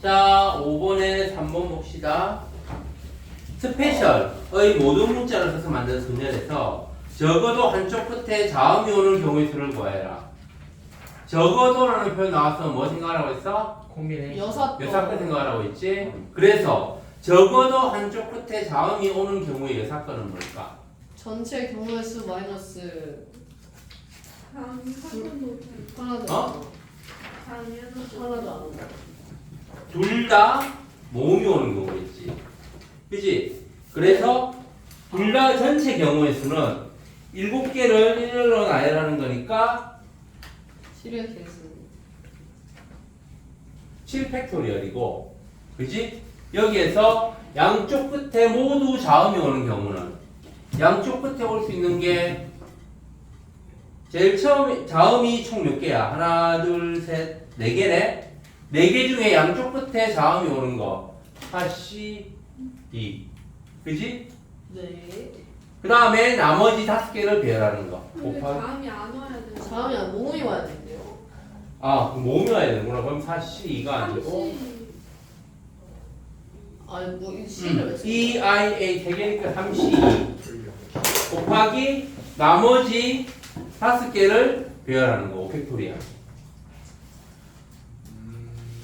자, 5번에 3번 봅시다. 스페셜의 모든 문자를 써서 만든 소년에서 적어도 한쪽 끝에 자음이 오는 경우의 수를 구하여라. 적어도라는 표현 나왔으면 뭐 생각하라고 했어? 콤비네이션. 여섯 끝 생각하라고 했지? 그래서 적어도 한쪽 끝에 자음이 오는 경우의 여사건은 뭘까? 전체 경우의 수 마이너스 하나도 어? 하나도 안 온다. 둘 다 모음이 오는 경우겠지. 그지? 그래서 둘 다 전체 경우의 수는 7개를 1로 나열하는 거니까 7의 개수 7팩토리얼이고, 그지? 여기에서 양쪽 끝에 모두 자음이 오는 경우는 양쪽 끝에 올 수 있는 게 제일 처음 자음이 총 몇 개야? 하나, 둘, 셋, 네 개네? 네 개 중에 양쪽 끝에 자음이 오는 거 하시, 이, 그지? 네. 그 다음에 나머지 5개를 배열하는 거. 근데 곱하기. 다음이 안 와야 돼. 다음이 안 모음이 와야 된대요. 아, 그럼 모음이 와야 되는구나. 그럼 4C2가 아니고 아니 뭐이 C를 왜 써? EIA 3개니까 3C2 곱하기 나머지 5개를 배열하는 거. 5팩토리얼.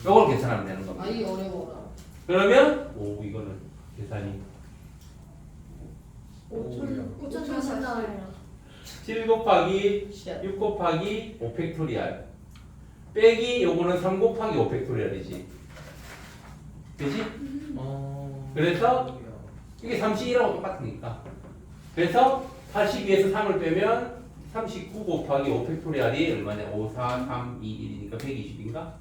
요걸 계산하면 되는 겁니다. 아 이게 어려워라. 그러면 오, 이거는 계산이 5,040. 7 곱하기 쉣. 6 곱하기 5팩토리얼 빼기 요거는 3 곱하기 5팩토리얼이지. 그지? 그래서 이게 32라고 똑같으니까. 그래서 82에서 3을 빼면 39 곱하기 5팩토리얼이 얼마냐? 5, 4, 3, 2, 1이니까 120인가?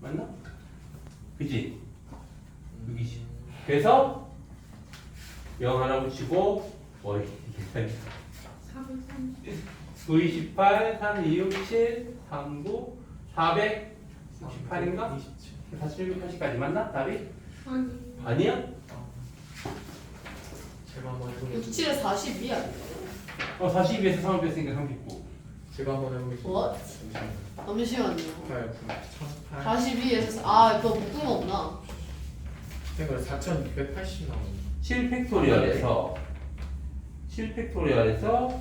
맞나? 그지? 120. 그래서 0 하나 붙이고 머리 계산이 9, 28, 3, 2, 6, 7, 3, 9, 468인가? 4,780까지 맞나? 답이? 아니. 아니야? 제가 한번 해보겠습니다. 67에 42 아니야? 42에서 3을 뺐으니까 39. 제가 한번 해보겠습니다. What? 잠시만요. 잠시만요. 8, 9, 1008. 42에서 아 이거 묶은 거 없나? 그러니까 4,680 나오네. 7팩토리얼에서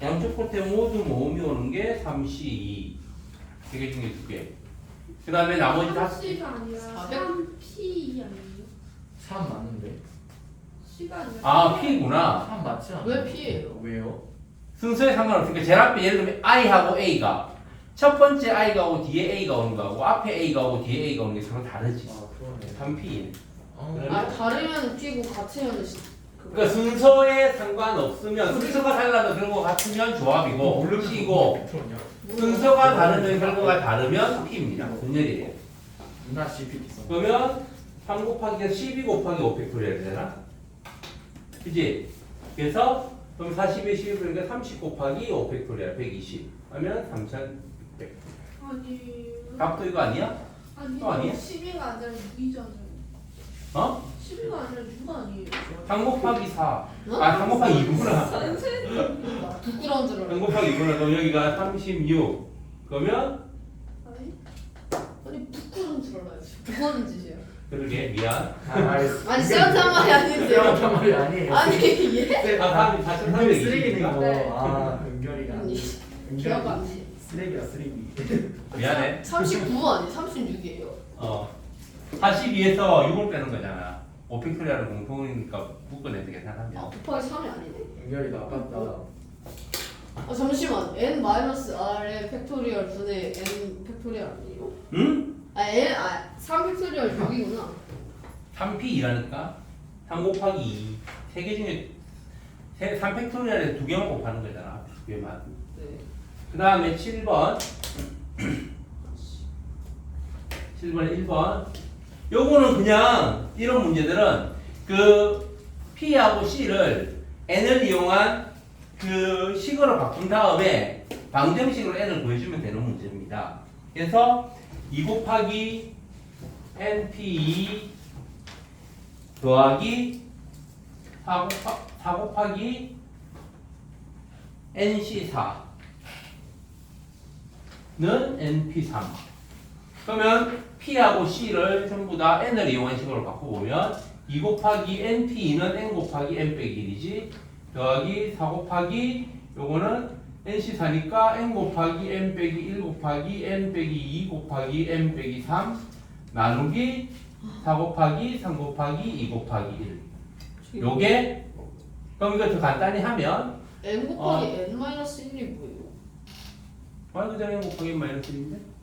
양쪽 끝에 모두 모음이 오는 게 3C2. 3개 중에 2개. 그 다음에 나머지 5개. C가 아니라 400? 3P 아니에요? 3 맞는데? C가 아니라 아, P구나. 3 맞지 않아요? 왜 P예요? 왜요? 순서에 상관없으니까 제일 앞에 예를 들면 I하고 A가 첫 번째 I가 오고 뒤에 A가 오는 거하고 앞에 A가 오고 뒤에 A가 오는 게 서로 다르지. 아 그러네. 3P. 아 다르면 P고 같으면 그러니까 순서에 상관없으면 순서가 달라도 결과가 같으면 조합이고 C고 순서가 다르면 결과가 다르면 P입니다. 분열이에요. 누나 CPT 써. 그러면 3 곱하기가 12 곱하기 5팩토리얼 되잖아. 그지? 그래서 그럼 40에 12 그러니까 30 곱하기 5팩토리얼 120 하면 3100. 아니. 답도 이거 아니야? 아니. 또 아니야? 12가 아니라 6이잖아요. 어? 12가 아니라 6 아니에요? 3 곱하기 4. 어? 아, 3 곱하기 2구나. 부끄러운 줄 3 알아. 곱하기 2구나. 그럼 여기가 36. 그러면 아니. 아니 부끄러운 줄 알아야지. 뭐 하는 짓이야? 그러게 미안. 아니 시원한 말이 아닌데요. 시원한 말이 아니에요. 아니 얘? 아, 은결이 4,320. 쓰레기네 이거. 네. 아 은결이가. 기억 안 나. 쓰레기야 쓰레기. 미안해. 39 아니 36이에요. 42에서 6을 빼는 거잖아. 5팩토리얼은 공통이니까 묶어내서 계산하면. 아 곱하기 3이 아니네. 은결이다 아깝다. 아 잠시만 n-r의 팩토리얼 분의 n 팩토리얼 아니에요? 응? 아 3 팩토리얼 6이구나. 3P2라니까 3 곱하기 2 3개 중에 3 팩토리얼에 2개만 곱하는 거잖아. 2개만. 네. 그 다음에 7번 7번에 1번 요거는 그냥 이런 문제들은 그 P하고 C를 N을 이용한 그 식으로 바꾼 다음에 방정식으로 N을 구해주면 되는 문제입니다. 그래서 2 곱하기 NP2 더하기 4 곱하기 NC4는 NP3 그러면 P하고 C를 전부 다 N을 이용한 식으로 바꿔보면 2 곱하기 NP2는 N 곱하기 N 빼기 1이지 더하기 4 곱하기 요거는 NC4니까 N 곱하기 N 빼기 1 곱하기 N 빼기 2 곱하기 N 빼기 3 나누기 4 곱하기 3 곱하기 2 곱하기 1 요게 그럼 이거 더 간단히 하면 n 곱하기 n 마이너스 1이 뭐예요? 말 그대로 N 곱하기 N 마이너스 1인데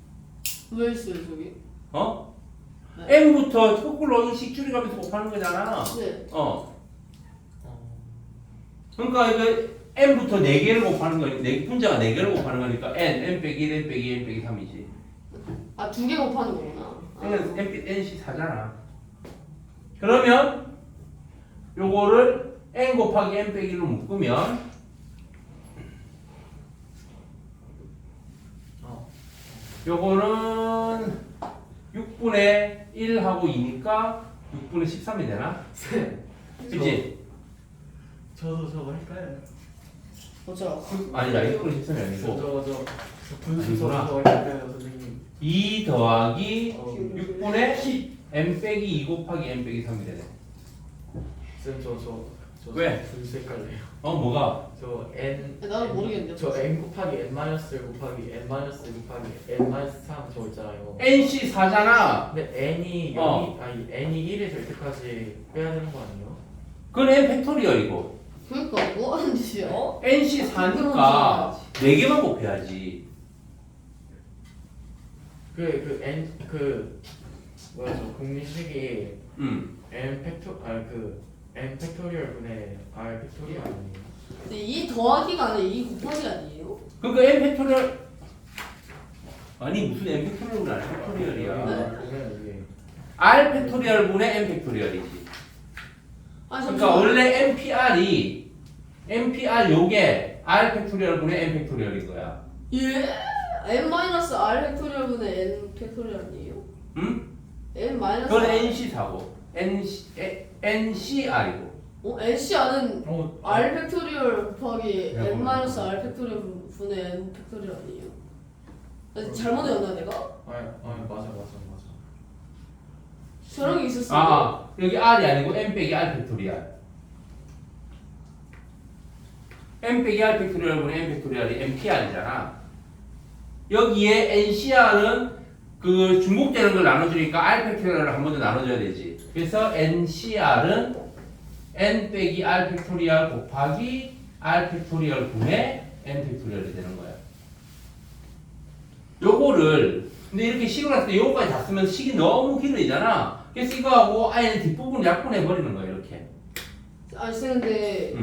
왜 있어요 저기? 어? 네. N부터 거꾸로 인식 줄여가면서 곱하는 거잖아 네. 그러니까 이거 N부터 4개를 곱하는 거니까 분자가 4개를 곱하는 거니까 N 빼기 1, N 빼기 1, N 빼기 3이지 아 2개 곱하는 거구나. N은 NC 4잖아 그러면 요거를 N 곱하기 N 빼기 1로 묶으면 요거는 6분의 1하고 2니까 6분의 13이 되나? 그치? 저도 저거 할까요? 어쩌라고? 아니다 6분의 13이 아니고 저 분수 아니구나. 저거 할까요 선생님? 2 더하기 어, 6분의 n 빼기 2 곱하기 n 빼기 3이 되네 쌤 왜? 분수 헷갈려요. 뭐가? 저 n 나도 모르겠는데. 저 n 곱하기 n 마이너스 1 곱하기 n 마이너스 1 곱하기 n 마이너스 3 저거 있잖아요. NC 4잖아 근데 n이 어. 여기 아니 n이 1에 될 때까지 빼야 되는 거 아니에요? 그건 n 팩토리얼이고 그러니까 뭐 하는 짓이야? NC 4니까 4개만 곱해야지 그 n 뭐야 저 공식이 n 팩토리얼 분의 r 팩토리얼 아니에요? 근데 이 더하기가 아니라 이 곱하기 아니에요? 그러니까 n 팩토리얼 아니 무슨 n 팩토리얼은 r 팩토리얼이야 보면 이게 r 팩토리얼 분의 n 팩토리얼이지 아니 그러니까 원래 NPR 요게 R 팩토리얼 분의 N 팩토리얼인 거야. 예? n 마이너스 r 팩토리얼 분의 n 팩토리얼 아니에요? 응? n 마이너스 그건 R. NC4고 NCR이고. NCR은 r 아, 팩토리얼 곱하기 내가 n 마이너스 모르겠어. r 팩토리얼 분의 n 팩토리얼 아니에요? 나 잘못 외웠나 내가? 아니 맞아. 저런 게 있었어요. 여기 R이 아니고 N 빼기 R 팩토리얼. N 빼기 R 팩토리얼 분의 N 팩토리얼이 NPR이잖아. 여기에 NCR은 그 중복되는 걸 나눠주니까 R 팩토리얼을 한 번 더 나눠줘야 되지. 그래서 NCR은 N 빼기 R 팩토리얼 곱하기 R 팩토리얼 분의 N 팩토리얼이 되는 거야. 요거를 근데 이렇게 식을 했을 때 요거까지 다 쓰면 식이 너무 길어지잖아. 그래서 이거하고 아예 뒷부분을 약분해 버리는 거야 이렇게. 아니 쌤 근데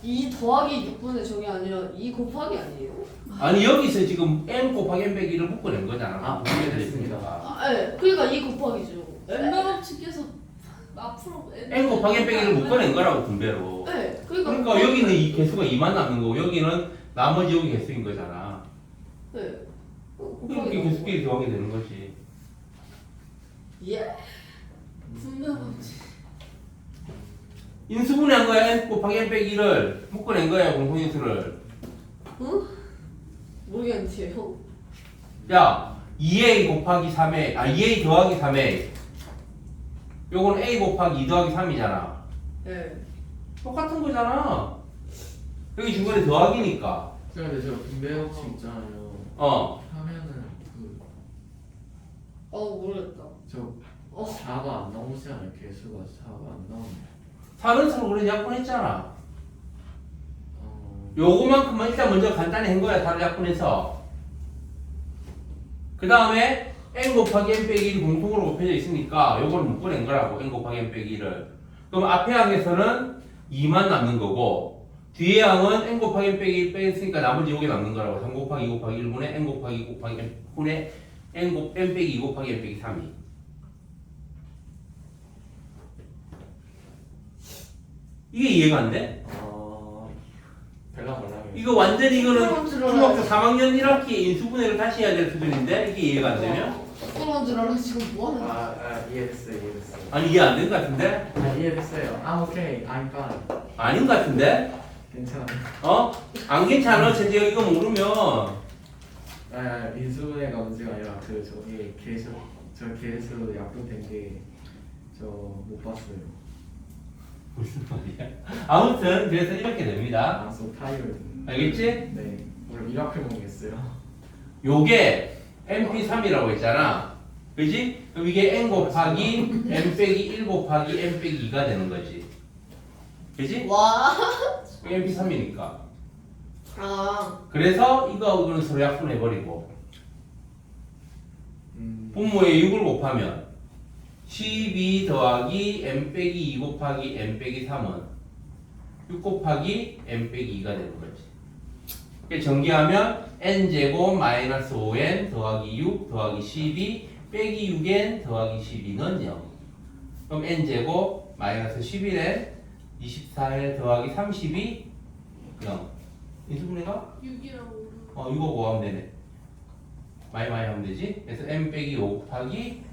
이 더하기 6분의 저게 아니라 이 곱하기 아니에요? 아니 여기서 지금 n 곱하기 n 빼기를 묶어낸 거잖아. 됐습니다. 네. 그러니까 이 곱하기죠. 왼발 법칙에서 앞으로 n 곱하기 n 빼기를 묶어낸 거라고 분배로. 네. 그러니까 여기는 이 개수가 2만 남는 거고 여기는 나머지 여기 개수인 거잖아. 네. 이렇게 개수끼리 더하게 되는 거지. 예? 분배 법칙. 인수분해한 거야. n 곱하기 n 빼기 1을 묶어낸 거야 공통인수를. 응? 모르겠는데요. 형. 야 2a 곱하기 3a 2a 더하기 3a 요건 a 곱하기 2 더하기 3이잖아. 네. 똑같은 거잖아. 여기 중간에 더하기니까. 근데 저 분배 법칙 있잖아요. 하면은 모르겠다. 저 4가 안 나오지 않아요? 개수가 4가 안 나오네. 사는 수를 우리 약분했잖아. 요거만큼만 일단 먼저 간단히 한 거야. 다를 약분해서. 그 다음에 n 곱하기 n 빼기 1이 공통으로 곱해져 있으니까 요걸 묶어낸 거라고. n 곱하기 n 빼기 1을. 그럼 앞에 항에서는 2만 남는 거고 뒤에 항은 n 곱하기 n 빼기 1 뺐으니까 나머지 요게 남는 거라고. 3 곱하기 2 곱하기 1분의 n 곱하기 2 곱하기 n 분의 n 빼기 2 곱하기 n 빼기 3이. 이게 이해가 안 돼? 별랑별랑해. 이거 완전히 이거는 그럼 들어라. 중학교 3학년 1학기 인수분해를 다시 해야 될 수준인데 이게 이해가 안 되면? 그런 줄 알아 지금 뭐 하는 거야? 이해됐어요. 아니 이해 안 된 것 같은데? 이해됐어요. 오케이. I'm fine. 아닌 것 같은데? 괜찮아요. 안 괜찮아. 제가 이거 모르면 아 인수분해가 문제가 아니라 그 저기 저 계에서 약분된 게 저 못 봤어요. 무슨 말이야? 아무튼 그래서 이렇게 됩니다. 아소 타이어드. 알겠지? 네. 오늘 미라클 먹겠어요. 요게 MP3이라고 했잖아. 그지? 그럼 이게 n 곱하기 n 빼기 1 곱하기 n 빼기 2가 되는 거지. 그지? 와. MP3이니까. 아. 그래서 이거하고는 서로 약분해버리고 분모에 6을 곱하면 12 더하기 n 빼기 2 곱하기 n 빼기 3은 6 곱하기 n 빼기 2가 되는 거지. 이렇게 전개하면 n제곱 마이너스 5n 더하기 6 더하기 12 빼기 6n 더하기 12는 0. 그럼 n제곱 마이너스 11n 24n 더하기 32 0. 인수분해가? 6이라고. 이거 구하면 되네. 많이 하면 되지. 그래서 n 빼기 5 곱하기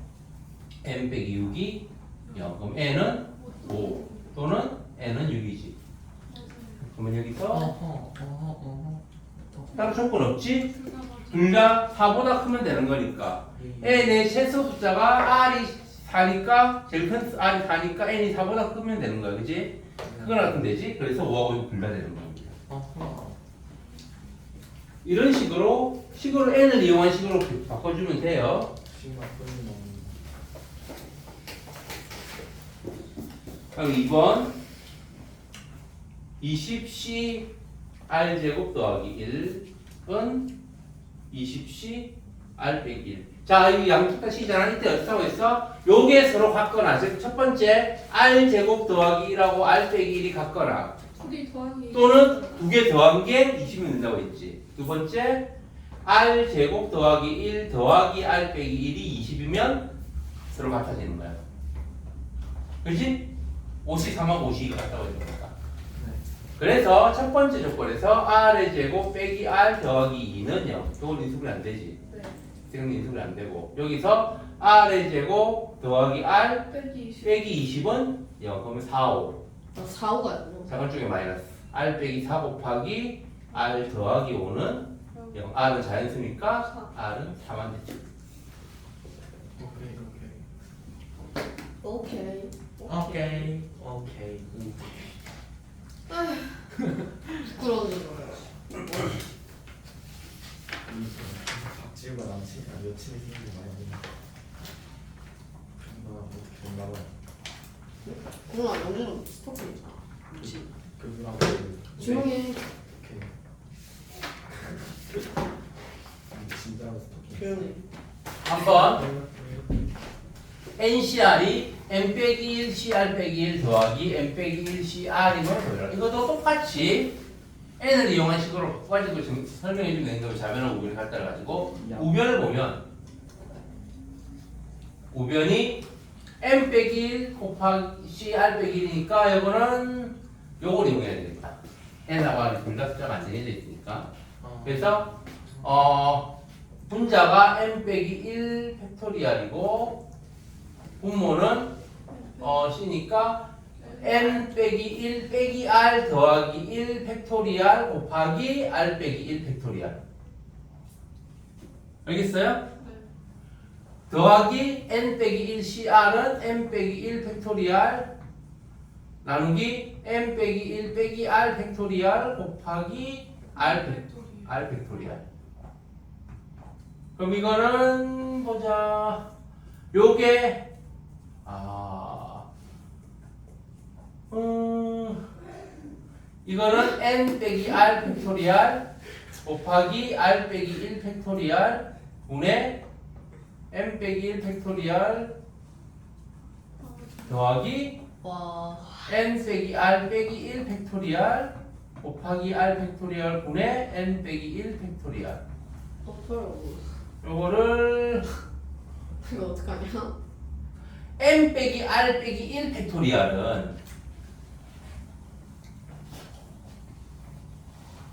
n 빼기 6이 0. 그럼 n은 5 또는 n은 6이지. 그러면 여기서 따로 조건 없지? 둘 다 4보다 크면 되는 거니까 n의 최소 숫자가 r이 4니까 제일 큰 r이 4니까 n이 4보다 크면 되는 거야. 그지? 그거나 같으면 되지? 그래서 5하고 6 둘 다 되는 겁니다. 이런 식으로 n을 이용한 식으로 바꿔주면 돼요. 그럼 2번 20c r제곱 더하기 1은 20c r 빼기 1. 자, 이 양쪽 다 시잖아. 이때 어떻다고 했어? 요게 서로 같거나, 즉 첫 번째 r제곱 더하기 1하고 r 빼기 1이 같거나 둘이 더하기. 또는 두 개 더한 게 20이면 된다고 했지. 두 번째 r 제곱 더하기 1 더하기 r 빼기 1이 20이면 서로 같아지는 거야. 그렇지? 53하고 52가 같다고 했으니까. 그래서 첫 번째 조건에서 r의 제곱 빼기 r 더하기 2는 0. 이건 인수분해 안 되지. 네. 지금 인수분해 안 되고 여기서 r의 제곱 더하기 r 빼기 20. 빼기 20은 0. 그러면 4, 5. 4, 5가 있고. 자갈 쪽에 마이너스 r 빼기 4 곱하기 r 더하기 5는 0. r은 자연수니까 r은 4만 되죠. 오케이. 오케이. 부끄러운 거. 박지우가 남친 여친이 생긴 거 많이 보나? 그런가 어떻게 됐나 봐요. 그건 영재는 스토킹 있잖아. 그렇지. 그분하고 조용히 해. 오케이. 진짜로 스토킹. 조용히. 한번 NCR이 n 빼기 1 CR 빼기 1 더하기 n 빼기 1 CR인 걸 보여라. 이것도 똑같이 n을 이용한 식으로 바꿔가지고 설명해 주면 되는 거고 자변하고 우변을 갖다 가지고 우변을 보면 우변이 n 빼기 1 곱하기 CR 빼기 1이니까 이거는 요걸 이용해야 되겠다. n하고 r이 둘 다 숫자가 안 정해져 있으니까. 그래서 분자가 n 빼기 1 팩토리얼이고 분모는 c니까 n 빼기 1 빼기 r 더하기 1 팩토리얼 곱하기 r 빼기 1 팩토리얼. 알겠어요? 네. 더하기 n 빼기 1 cr은 n 빼기 1 팩토리얼 나누기 n 빼기 1 빼기 r 팩토리얼 곱하기 r 팩토리얼. 그럼 이거는 보자. 요게 이거는 n 빼기 r 팩토리얼 곱하기 r 빼기 1 팩토리얼 분의 n 빼기 1 팩토리얼 더하기 와. n 빼기 r 빼기 1 팩토리얼 곱하기 r 팩토리얼 분의 n 빼기 1 팩토리얼. 요거를 이거 어떡하냐? n 빼기 r 빼기 1 팩토리얼은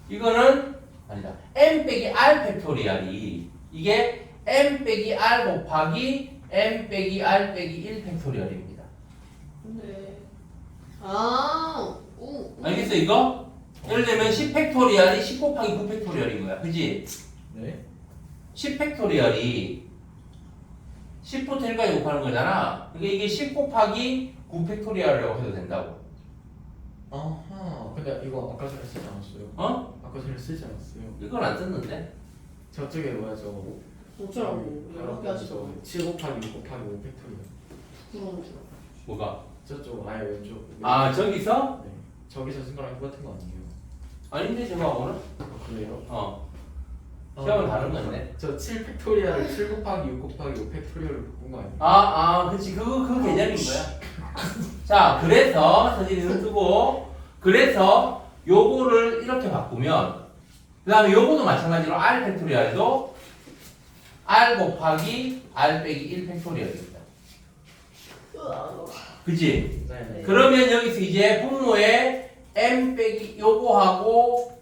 이거는 아니다. n 빼기 r 팩토리얼이 이게 n 빼기 r 곱하기 n 빼기 r 빼기 1 팩토리얼입니다. 네. 아. 알겠어 이거? 예를 들면 10 팩토리얼이 10 곱하기 9 팩토리얼인 거야. 그지? 네. 10 팩토리얼이 10부터 1까지 곱하는 거잖아. 그러니까 이게 10 곱하기 9 팩토리얼이라고 해도 된다고. 아하. 근데 이거 아까 전에 쓰지 않았어요? 어? 아까 전에 쓰지 않았어요? 이건 안 썼는데? 저쪽에 뭐야죠? 어쩌라고 이렇게 하시죠. 7 곱하기 6 곱하기 5 팩토리얼. 부러운 줄. 뭐가? 저쪽 아예 왼쪽. 아 저기서? 네. 저기서 쓴 거랑 똑같은 거 아니에요? 아닌데 저거하고는? 아, 그래요? 시험은 다른 건데. 저 7 팩토리얼을 7 곱하기 6 곱하기 5 팩토리얼로 바꾼 거 아니에요? 그치. 그 개념인 거야. 자, 그래서, 선생님은 쓰고, 그래서, 요거를 이렇게 바꾸면, 그 다음에 요거도 마찬가지로 R 팩토리얼도 R 곱하기 R 빼기 1 팩토리얼입니다. 그치? 네. 그러면 여기서 이제 분모에 M 빼기 요거하고,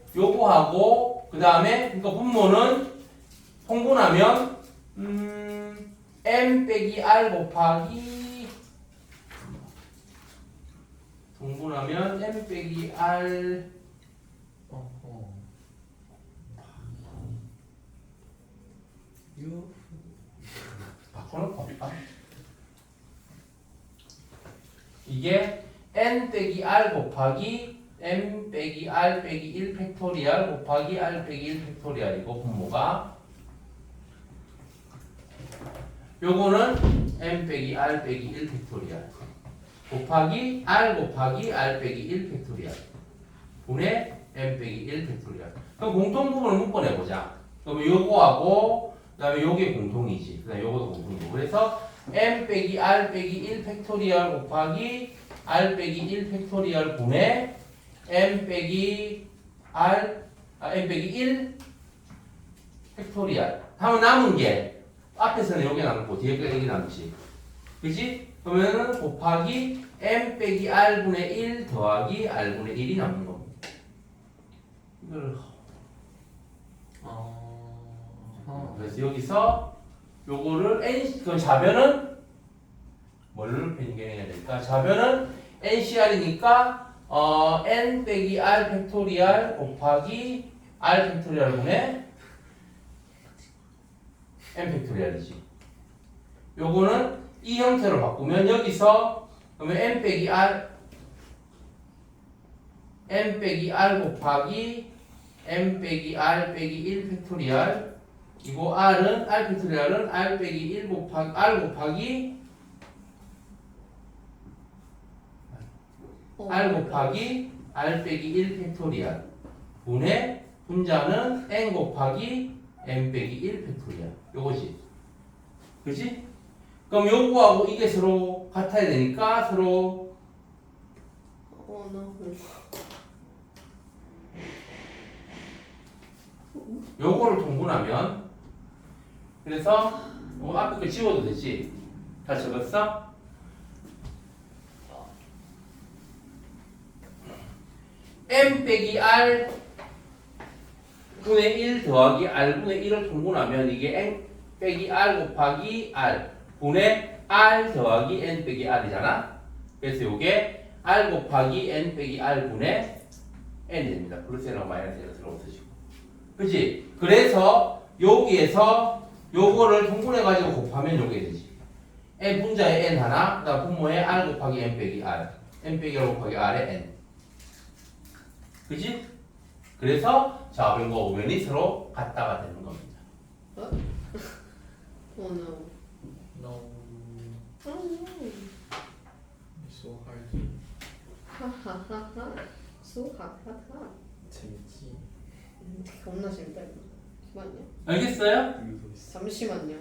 그 다음에, 그러니까 분모는 통분하면, M 빼기 R 곱하기 통분하면 M 빼기 R 어허. 바꿔놓고 이게 N 빼기 R 곱하기 M 빼기 R 빼기 1 팩토리얼 곱하기 R 빼기 1 팩토리얼이고 분모가 요거는 M 빼기 R 빼기 1 팩토리얼 곱하기 R 곱하기 R 빼기 1 팩토리얼 분의 M 빼기 1 팩토리얼. 그럼 공통 부분을 묶어내보자. 그러면 요거하고 그 다음에 요게 공통이지. 그 다음에 요것도 공통이고. 그래서 M 빼기 R 빼기 1 팩토리얼 곱하기 R 빼기 1 팩토리얼 분의 M 빼기 M 빼기 1 팩토리얼. 하면 남은 게 앞에서는 요게 남고 뒤에 게 여기 남지. 그지? 그러면은 곱하기 M 빼기 R분의 1 더하기 R분의 1이 남는 겁니다. 이걸 그래서 여기서 요거를 그 좌변은 뭘로 변경해야 될까? 좌변은 NCR이니까 N 빼기 R 팩토리얼 곱하기 R 팩토리얼분의 N 팩토리얼이지. 요거는 이 형태로 바꾸면 여기서 그러면 N 빼기 R 곱하기 M 빼기 R 빼기 1 팩토리얼 이거 R 팩토리얼은 R 빼기 1 곱하기 R 곱하기 R 빼기 1 팩토리얼 분의 분자는 N 곱하기 M 빼기 1 팩토리얼 요거지. 그치? 그럼 요거하고 이게 서로 같아야 되니까 서로 요거를 통분하면 그래서 요 앞에 거 지워도 되지? 다 적었어? M 빼기 R 분의 1 더하기 R 분의 1을 통분하면 이게 N 빼기 R 곱하기 R 분의 R 더하기 N 빼기 R이잖아. 그래서 요게 R 곱하기 N 빼기 R 분의 N이 됩니다. 플러스 N하고 마이너스 N을 들어 쓰시고. 그치? 그래서 여기에서 요거를 통분해가지고 곱하면 요게 되지. N 분자에 N 하나, 그 다음 분모에 R 곱하기 N 빼기 R. N 빼기 R 곱하기 R에 N. 그치? 그래서 좌변과 우변이 서로 같다가 되는 겁니다. no. No. So hard. 하하하하. 수하하하. 재밌지. 겁나 재밌다 이거. 잠깐만요. 알겠어요? 잠시만요.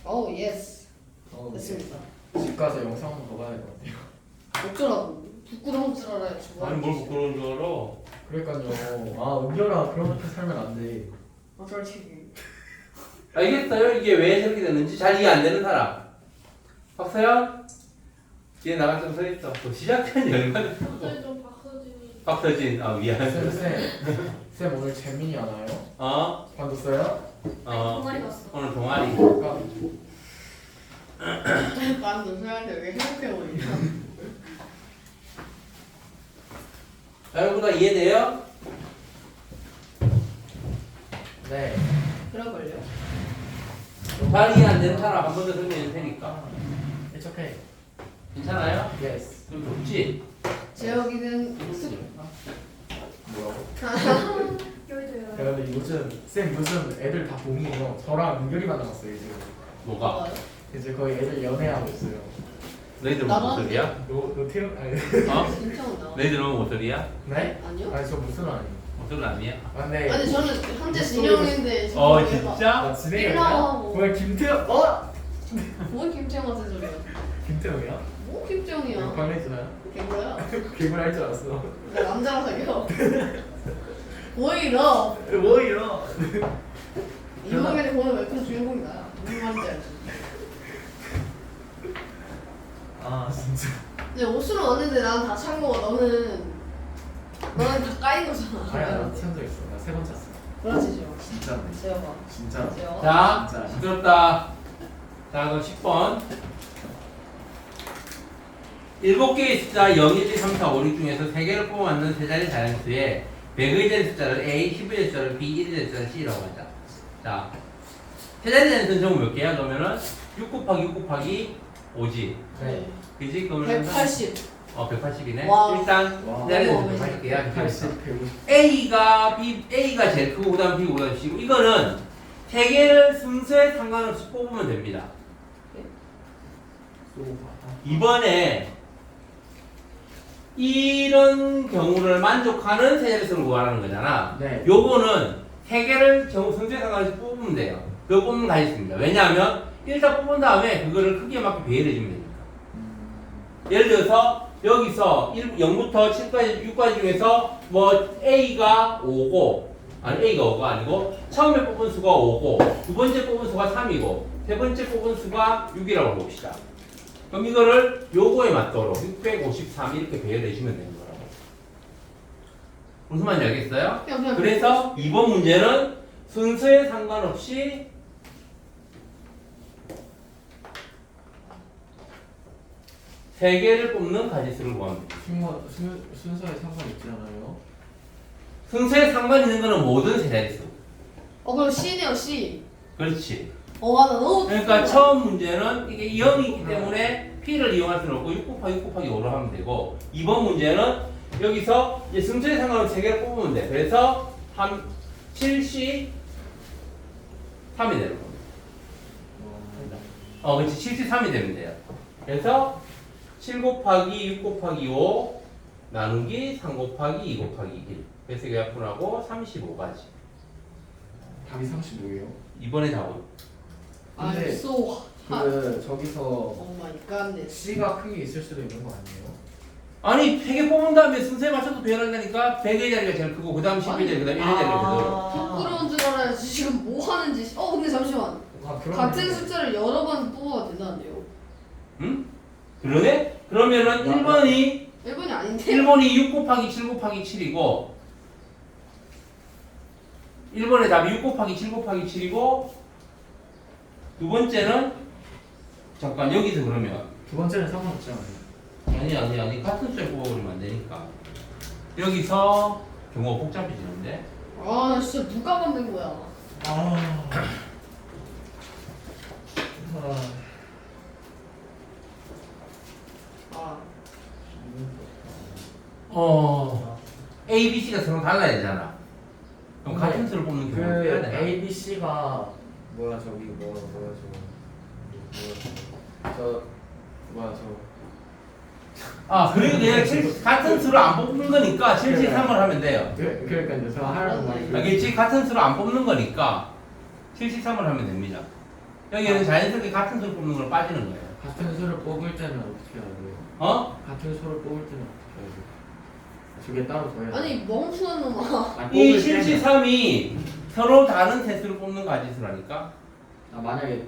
오 예스. 네. 됐습니다. 집 가서 영상 한번 더 봐야 될 것 같아요. 어쩌라고. 부끄러운 줄 알아요. 아니 뭘 부끄러운 줄 알아? 그러니까요. 아 은결아 그렇게 살면 안 돼. 솔직히. 알겠어요? 이게 왜 저렇게 됐는지 잘 이해 안 되는 사람. 박서연? 뒤에 나가서 서 있어. 또 시작한 얼마나 갑자기 좀 박서진이 박서진. 미안. 쌤 오늘 재민이 안 와요? 받았어요? 동아리 갔어. 오늘 동아리. 그러니까 난 누수한테 왜 행복해 보이냐. 여러분 다 이해돼요? 네. 그러고요. 잘 이해 안 되는 사람 한 번 더 설명해 테니까. It's okay. 괜찮아요? Yes. 좀 좋지? 재혁이는 뭐라고? 여기도요. 야, 근데 요즘 애들 다 봄이에요. 저랑 민결이만 남았어요 이제. 뭐가? 이제 거의 애들 연애하고 있어요. 너희들 나만- 모서리야? 너 태우 아니 어? 진짜나? 너희들은 모서리야? 네? 아니요? 아니 저 무슨 아니? 모서리 아니야? 아 근데 아니 저는 현재 진영인데 진짜? 나 진행이야? 일하고. 뭐야 김태형? 어? 뭐 김태형 같은 소리야? 김태형이야? 뭐 김태형이야? 광래주나요? 개구야? 개굴 할 줄 알았어. 나 남자랑 사겨. 오히려 뭐이러? 이동현이 보면 웹툰 주인공이 나야. 무슨 말인지 알지? 아 진짜. 근데 옷으로 왔는데 난 다 찬 거고 너는 다 까인 거잖아. 아니야 나 태운 적 있어. 나 세 번 찼어. 그렇지 지금. 진짜네. 재혁아. 진짜. 재혁아. 자, 진짜. 시끄럽다. 자, 그럼 10번. 7개의 숫자 0, 1, 2, 3, 4, 5, 6 중에서 3개를 뽑아맞는 세 자리 자연수에 100의 자리 숫자를 A, 10의 자리 숫자를 B, 1의 자리 숫자를 C라고 하자. 자, 세 자리 자연수는 전부 몇 개야? 그러면은 6 곱하기 6 곱하기 5지. 네. 그지? 그러면 180. 180이네. 와. 일단 와. 세 자리 어머, 자연수 180개야. 80, 150. A가 제일 크고 그다음 B고 그다음 C고 이거는 세 개를 순서에 상관없이 뽑으면 됩니다. 이번에 이런 경우를 만족하는 세 자리 수를 구하라는 거잖아. 네. 요거는 세 개를 순서에 상관없이 뽑으면 돼요. 그거 뽑는 거 있습니다. 왜냐하면 일단 뽑은 다음에 그거를 크기에 맞게 배열해 주면 되니까. 예를 들어서 여기서 0부터 7까지 6까지 중에서 뭐 A가 5고 아니 A가 5가 아니고 처음에 뽑은 수가 5고 두 번째 뽑은 수가 3이고 세 번째 뽑은 수가 6이라고 봅시다. 그럼 이거를 요거에 맞도록 653 이렇게 배열해 주면 되는 거라고. 무슨 말인지 알겠어요? 그냥 그래서 이번 문제는 순서에 상관없이 세 개를 뽑는 가지수를 구하면 돼요. 순서에 상관있지 않아요? 순서에 상관 있는 거는 모든 세 자릿수. 그럼 C네요 C. 그렇지. 나 너무. 그러니까 처음 문제는 이게 0이기 때문에 P를 이용할 수는 없고 6 곱하기 6 곱하기 5로 하면 되고 이번 문제는 여기서 이제 순서에 상관없이 세 개를 뽑으면 돼. 그래서 7C 3이 되는 겁니다. 그렇지. 7C 3이 되면 돼요. 그래서 7 곱하기 6 곱하기 5 나누기 3 곱하기 2 곱하기 1 그래서 이게 약분하고 35가지. 답이 35예요. 이번에 답은 근데 알쏘. 저기서 오 마이 갓. C가 크게 있을 수도 있는 거 아니에요? 아니 100개 뽑은 다음에 순서에 맞춰서 배열한다니까 100의 자리가 제일 크고 그 다음 10의 자리 그 다음 1의 자리가 제대로. 부끄러운 줄 알아야지 지금 뭐 하는지. 근데 잠시만. 그러네. 같은 숫자를 여러 번 뽑아도 된다는데요. 응? 그러네? 그러면은 1번이 1번이 아닌데? 1번이 6 곱하기 7 곱하기 7이고 1번의 답이 6 곱하기 7 곱하기 7이고 두 번째는 잠깐 여기서 그러면 두 번째는 상관없지 않아요? 아니 같은 숫자 뽑아버리면 안 되니까 여기서 경우가 복잡해지는데 나 진짜 누가 만든 거야? A, B, C가 서로 달라야 되잖아. 그럼 근데 같은 수를 뽑는 경우가 빼야 되나? A, B, C가 뭐야 저 그리고 그냥 같은 수를 안 뽑는 거니까 773을 하면 돼요. 그러니까 이제 저 하라는 말이 알겠지? 같은 수를 안 뽑는 거니까 773을 하면 됩니다. 여기는 자연스럽게 같은 수를 뽑는 걸 빠지는 거예요. 같은 수를 뽑을 때는 어떻게 해야 돼요? 같은 수를 뽑을 때는 어떻게 해야 돼요? 저게 따로 더 해야 돼요? 아니 멍청한 놈아. 이 773이 서로 다른 세수를 뽑는 가지수라니까. 만약에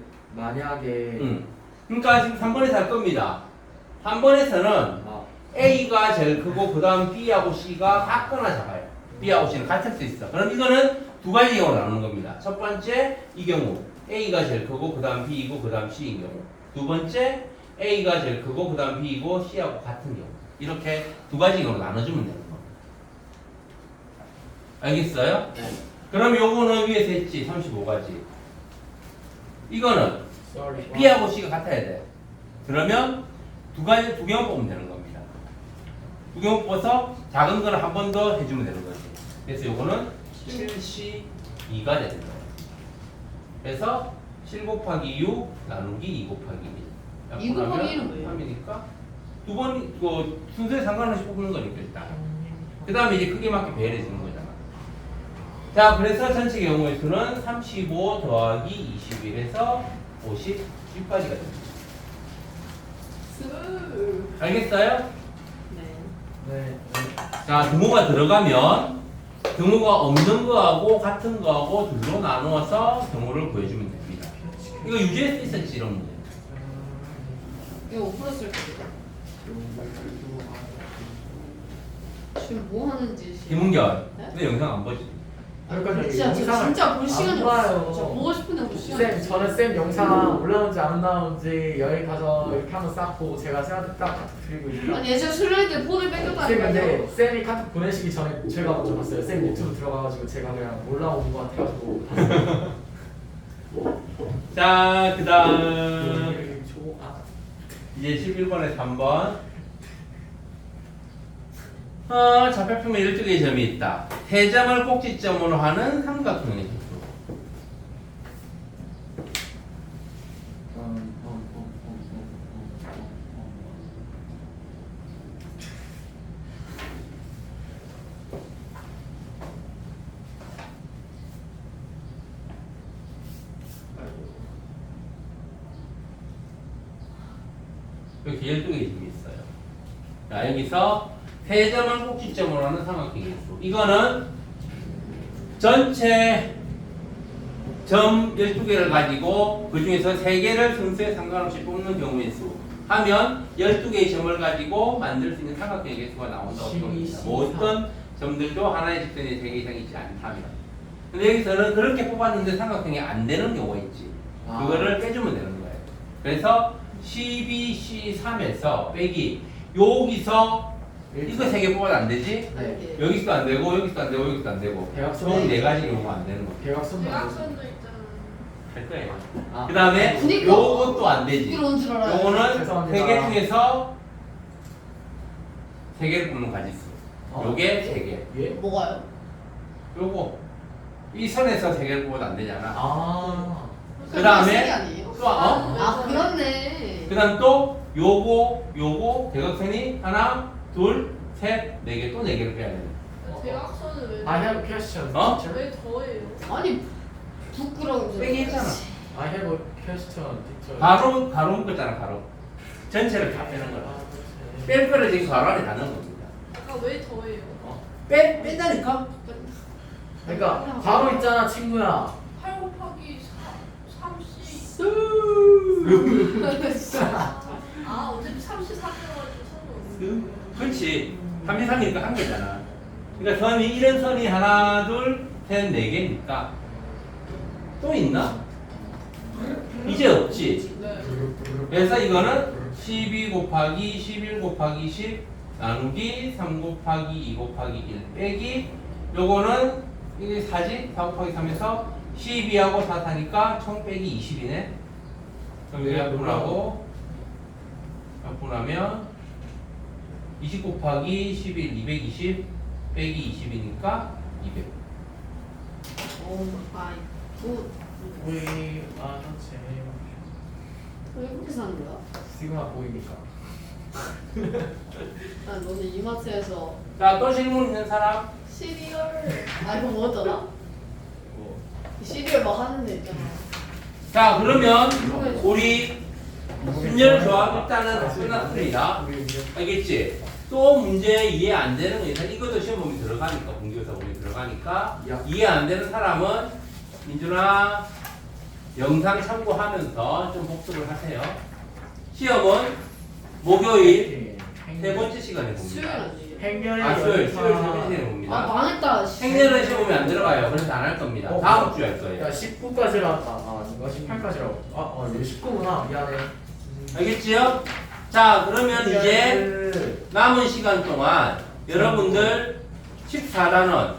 그러니까 지금 3번에서 할 겁니다. 3번에서는 A가 제일 크고 그 다음 B하고 C가 같거나 작아요. B하고 C는 같을 수 있어. 그럼 이거는 두 가지 경우로 나누는 겁니다. 첫 번째 이 경우 A가 제일 크고 그 다음 B이고 그 다음 C인 경우. 두 번째 A가 제일 크고 그 다음 B이고 C하고 같은 경우. 이렇게 두 가지 경우로 나눠주면 되는 겁니다. 알겠어요? 네. 그럼 요거는 위에서 했지 35가지. 이거는 Sorry. B하고 C가 같아야 돼. 그러면 두 개만 뽑으면 되는 겁니다. 두 개만 뽑아서 작은 거는 한 번 더 해주면 되는 거지. 그래서 요거는 7C2가 되는 거예요. 그래서 7 곱하기 6 나누기 2 곱하기 1. 2 곱하기 1은 뭐예요? 3이니까 두 번, 순서에 상관없이 뽑는 거니까 일단. 그 다음에 이제 크게 맞게 배열해 주는 거잖아. 자, 그래서 전체 경우의 수는 35 더하기 21에서 56까지가 됩니다. 알겠어요? 네. 네. 자, 등호가 들어가면 등호가 없는 거하고 같은 거하고 둘로 나누어서 등호를 구해주면 됩니다. 이거 유지할 수 있었지, 이런 문제. 이거 5% 쓸 거예요. 지금 뭐 하는지. 김은결, 네? 왜 영상 안 보지? 그러니까 진짜 볼 시간이 안 봐요. 없어요. 저 보고 싶은데 볼 시간이 쌤, 없어요. 저는 쌤 영상 올라오는지 안 올라오는지 여기 가서 이렇게 한번 싹 보고 제가 쌤한테 딱 카톡 드리고 있어요. 아니 예전 수련회 때 폰을 쌤 뺏겼다는 근데 거예요. 쌤이 카톡 보내시기 전에 제가 먼저 봤어요. 쌤 유튜브 들어가가지고 제가 그냥 올라오는 거 같아가지고 봤어요. 자, 그 다음 좋아. 이제 11번에 3번. 좌표표면 12개의 점이 있다. 세 점을 꼭지점으로 하는 삼각형의 개수. 여기 12개의 점이 있어요. 자, 여기서 세 점을 꼭지점으로 하는 삼각형의 개수. 이거는 전체 점 12개를 가지고 그 중에서 3개를 순서에 상관없이 뽑는 경우의 수 하면 12개의 점을 가지고 만들 수 있는 삼각형의 개수가 나온다고 봅니다. 모든 점들도 하나의 직선에 3개 이상 있지 않다면. 근데 여기서는 그렇게 뽑았는데 삼각형이 안 되는 경우가 있지. 그거를 빼주면 되는 거예요. 그래서 12C3에서 빼기 여기서 이거 3개 뽑아도 안 되지? 네. 여기서도 안 되고 여기서도 안 되고 여기서도 안 되고 대각선. 총 4가지 경우가 안 되는 거 대각선도 안 되죠. 대학선도 있잖아. 할 거예요. 아. 그 다음에 그니까. 요것도 안 되지. 부끄러운 줄 알아요. 요거는 죄송합니다. 3개 중에서 3개를 뽑는 가지수. 요게 3개. 예? 뭐가요? 요거 이 선에서 3개를 뽑아도 안 되잖아. 아. 그 다음에 세개 아니에요? 또 아 그렇네. 그 다음 또 요거 대각선이 하나 둘 셋 4개 또 4개를 빼야 돼. 대학선은 왜? I have a question. 어? teacher. 왜 더해요? 아니 부끄러운 줄. 빼기 했잖아. I have a question. teacher. 가로 묶었잖아 가로. 전체를 다 빼는 거야. 뺄 거를 지금 가로 안에 다 넣은 겁니다. 아까 왜 더해요? 뺀다니까? 그러니까 바로 있잖아 친구야. 8 곱하기 30. 아 어차피 34들어가지고 상관없네. 그렇지. 33이니까 한 개잖아. 그러니까 선이 이런 선이 하나, 둘, 셋, 4개니까 또 있나? 이제 없지. 네. 그래서 이거는 12 곱하기 11 곱하기 10 나누기 3 곱하기 2 곱하기 1 빼기 요거는 이게 4지? 4 곱하기 3에서 12하고 4 사니까 총 빼기 20이네. 그럼 이거 약분하고 약분하면 20 곱하기 11 220 빼기 20이니까 200. 오 마이 굿. We are the same. 왜 그렇게 사는 거야? 시그마 보이니까. 난 너네 이마트에서 자, 또 질문 있는 사람? 시리얼. 아 이거 뭐더라? 뭐. 시리얼 막 하는 데 있잖아. 자, 그러면 우리 분열 조합 일단은 다 끝났습니다. 알겠지? 또 문제 이해 안 되는 거 있어. 이것도 시험 보면 들어가니까, 공교사 보면 들어가니까 야. 이해 안 되는 사람은 민준아 영상 참고하면서 좀 복습을 하세요. 시험은 목요일 세 번째 시간에 수요일 봅니다. 아니에요? 행렬의 수요일 세 번째 연차. 시간에 아 봅니다. 망했다. 씨. 행렬은 시험 보면 안 들어가요. 그래서 안 할 겁니다. 어, 다음 주에 할 거예요. 야 19까지 나왔다. 아 이거 18까지라고. 아 이거 19구나. 미안해. 알겠지요? 자, 그러면 이제 남은 시간 동안 여러분들 14단원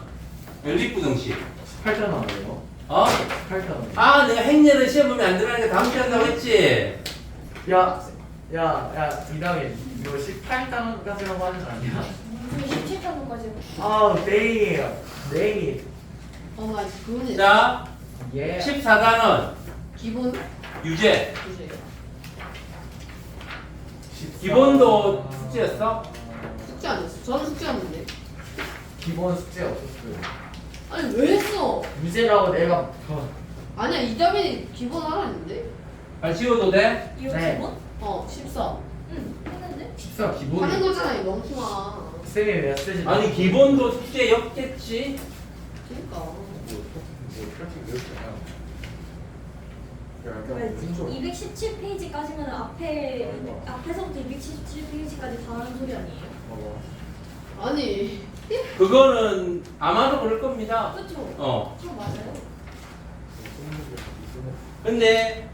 연립부등식 18단 나와요. 어? 8단. 아 내가 행렬은 시험 보면 안 들어가니까 다음 주에 한다고 했지. 야, 이다음에 이거 18단까지라고 하는 거 아니야? 17단까지. 아, 내일. 나 그거는 자 예. 14단은 기본 유제. 주제예요. 기본도 숙제였어? 숙제 안 했어. 저는 숙제였는데. 기본 숙제 없었어요. 아니 왜 했어? 유제라고 내가 아니야 이자민이 기본 하라 했는데. 아 지워도 돼? 이거 네. 기본? 14. 응, 했는데? 14 기본. 하는 거잖아 이 멍청아. 쌤이 왜 쓰지? 아니 기본도 숙제였겠지. 그러니까. 왜 217페이지까지면 앞에서부터 217페이지까지 다 하는 소리 아니에요? 아니 그거는 아마도 그럴 겁니다. 그쵸? 어. 그럼 맞아요. 근데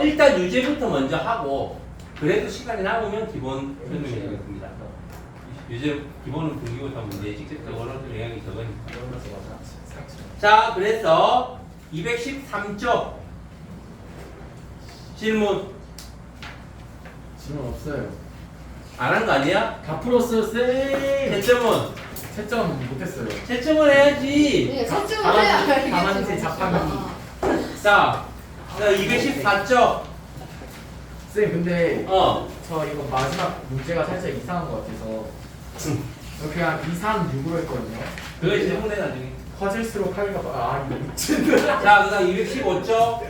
일단 유제부터 먼저 하고 그래도 시간이 남으면 기본 설명이 되겠습니다. 유제 기본은 분기부터 문제 직접적으로 영향이 적으니까. 자 그래서 213쪽 질문 질문 없어요. 안 한 거 아니야? 다 풀었어요, 쌤. 채점은 채점 못했어요. 채점을 해야지. 네, 채점을 가만히- 해야 알겠지. 가만히 자판기. 자 214쪽 쌤, 근데 어 저 이거 마지막 문제가 살짝 이상한 것 같아서 저 그냥 2, 3, 6으로 했거든요. 그거 질문해 나중에. 커질수록 하기가 이거 미친. 자 그다음 215쪽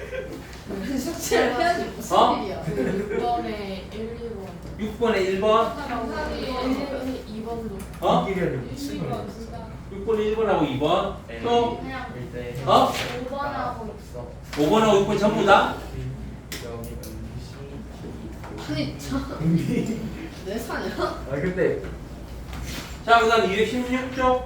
숙제를 해야지 무슨 어? 일이야. 6번에 1, 2번. 6번에 1번 강산이 2번도. 어? 이기려고 2번 미친놈이야. 둘 다. 6번에 1번하고 2번 또 그냥 일대 어? 5번하고 없어. 5번하고 6번 전부 다? 아니 내 사냐? 아 근데 자 그다음 216쪽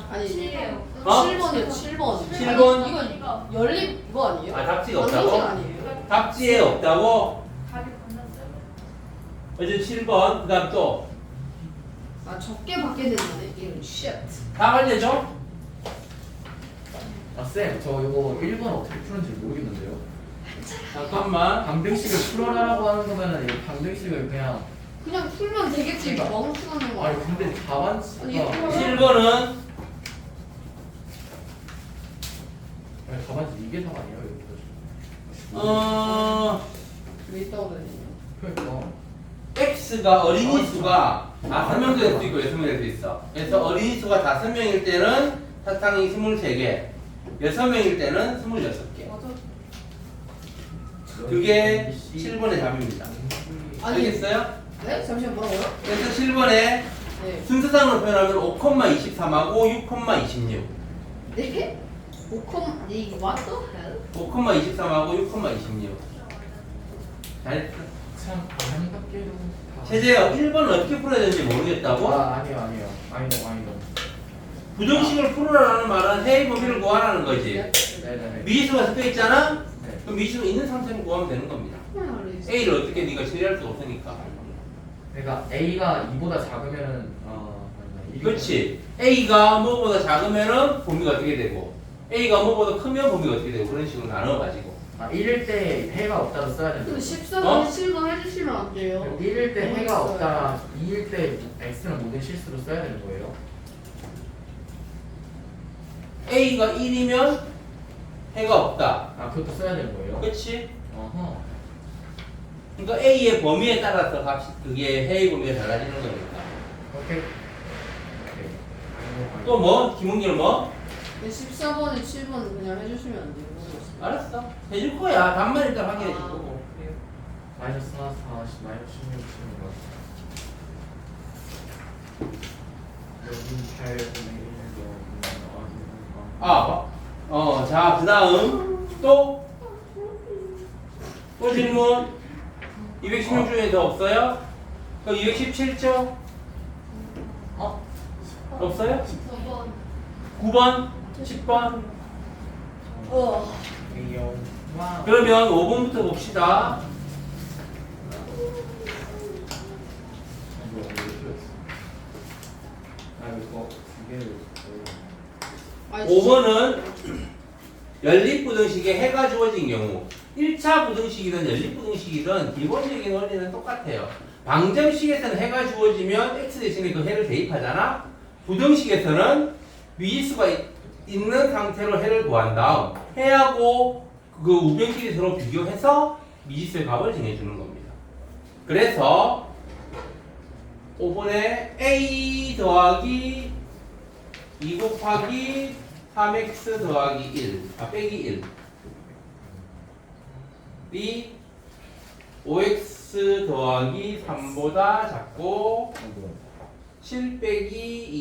아니 7이에요. 어? 7번이요 7번. 7번? 이거 연립 이거 아니에요? 아 답지가 방정식 없다고? 아니에요? 답지에 없다고? 답이 건넜어요? 어제 7번 그다음 또 다 아 적게 받게 된다네. 이런 쉣. 알려줘? 쌤, 저 이거 1번 어떻게 푸는지 모르겠는데요. 잠깐만 방정식을 풀어라라고 하는 거면은 이 방정식을 그냥 그냥 풀면 되겠지. 그러니까. 멍청하는 거. 아니 근데 아니, 답안지가 이거 7번은 아니 답안지 이게 답 아니에요 왜 있다고 그러냐? 그러니까 X가 어린이 수가 5명도 될 수 있고 6명 될 수 있어. 그래서 어린이 수가 5명일 때는 사탕이 23개, 6명일 때는 26개. 맞아. 그게 7번의 답입니다. 아니. 알겠어요? 네? 잠시만 뭐라고요? 그래서 7번에 네. 순서상으로 표현하면 5,23하고 6,26. 네? 5컴 이 what the hell? 5,23하고 6,26. 잘했어. 참 안타깝게도 최재야 1번은 어떻게 풀어야 되는지 모르겠다고? 아니요 아니요 부정식을 풀어라는 말은 해의 범위를 구하라는 거지. 네네네 미지수가 섞여 있잖아? 네. 그럼 미지수가 있는 상태를 구하면 되는 겁니다. 네. A를 어떻게 네가 처리할 수 없으니까. 그러니까 A가 2보다 작으면은 그렇지. A가 뭐보다 작으면은 범위가 어떻게 되고 A가 뭐보다 크면 범위가 어떻게 되고 그런 식으로 나눠가지고. 1일 때 해가 없다고 써야 근데 되는데 14번 어? 7번 해주시면 안 돼요. 1일 때 해가 없다 2일 때 X는 모든 실수로 써야 되는 거예요? A가 1이면 해가 없다. 아 그것도 써야 되는 거예요? 그렇지? 어허 그러니까 A의 범위에 따라서 값이 그게 해의 범위가 달라지는 거니까. 오케이 또 뭐? 김은기는 뭐? 14번에 7번 그냥 해주시면 안 돼요. 알았어. 해줄 거야. 답만 일단 확인해 줄 아. 거고. 마이너스 4, 40, 마이너스 16 치는 거 여기 8, 1, 자, 그 다음 또 질문 216 중에 더 없어요? 그럼 217죠? 없어요? 9번. 9번? 10번? 와 그러면 5번부터 봅시다. 아 이거 두 개를 아니, 5번은 연립부등식에 해가 주어진 경우 1차 부등식이든 연립부등식이든 기본적인 원리는 똑같아요. 방정식에서는 해가 주어지면 x 대신에 그 해를 대입하잖아. 부등식에서는 미지수가 있는 상태로 해를 구한 다음 해하고 그 우변끼리 서로 비교해서 미지수의 값을 정해주는 겁니다. 그래서 5번에 a 더하기 2 곱하기 3x 더하기 1, 빼기 1이 5x 더하기 3보다 작고 7 빼기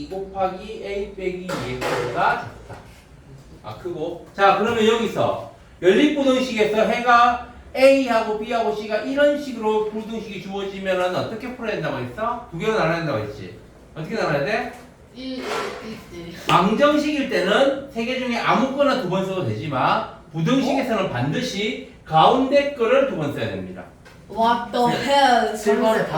2 곱하기 a 빼기 2x보다 작다. 크고. 자, 그러면 여기서 연립부등식에서 해가 a하고 b하고 c가 이런 식으로 부등식이 주어지면 어떻게 풀어야 된다고 했어? 두 개로 나눠야 된다고 했지. 어떻게 나눠야 돼? 1. 방정식일 때는 세 개 중에 아무거나 두 번 써도 되지만 부등식에서는 반드시 가운데 거를 두 번 써야 됩니다. What the hell? 7번의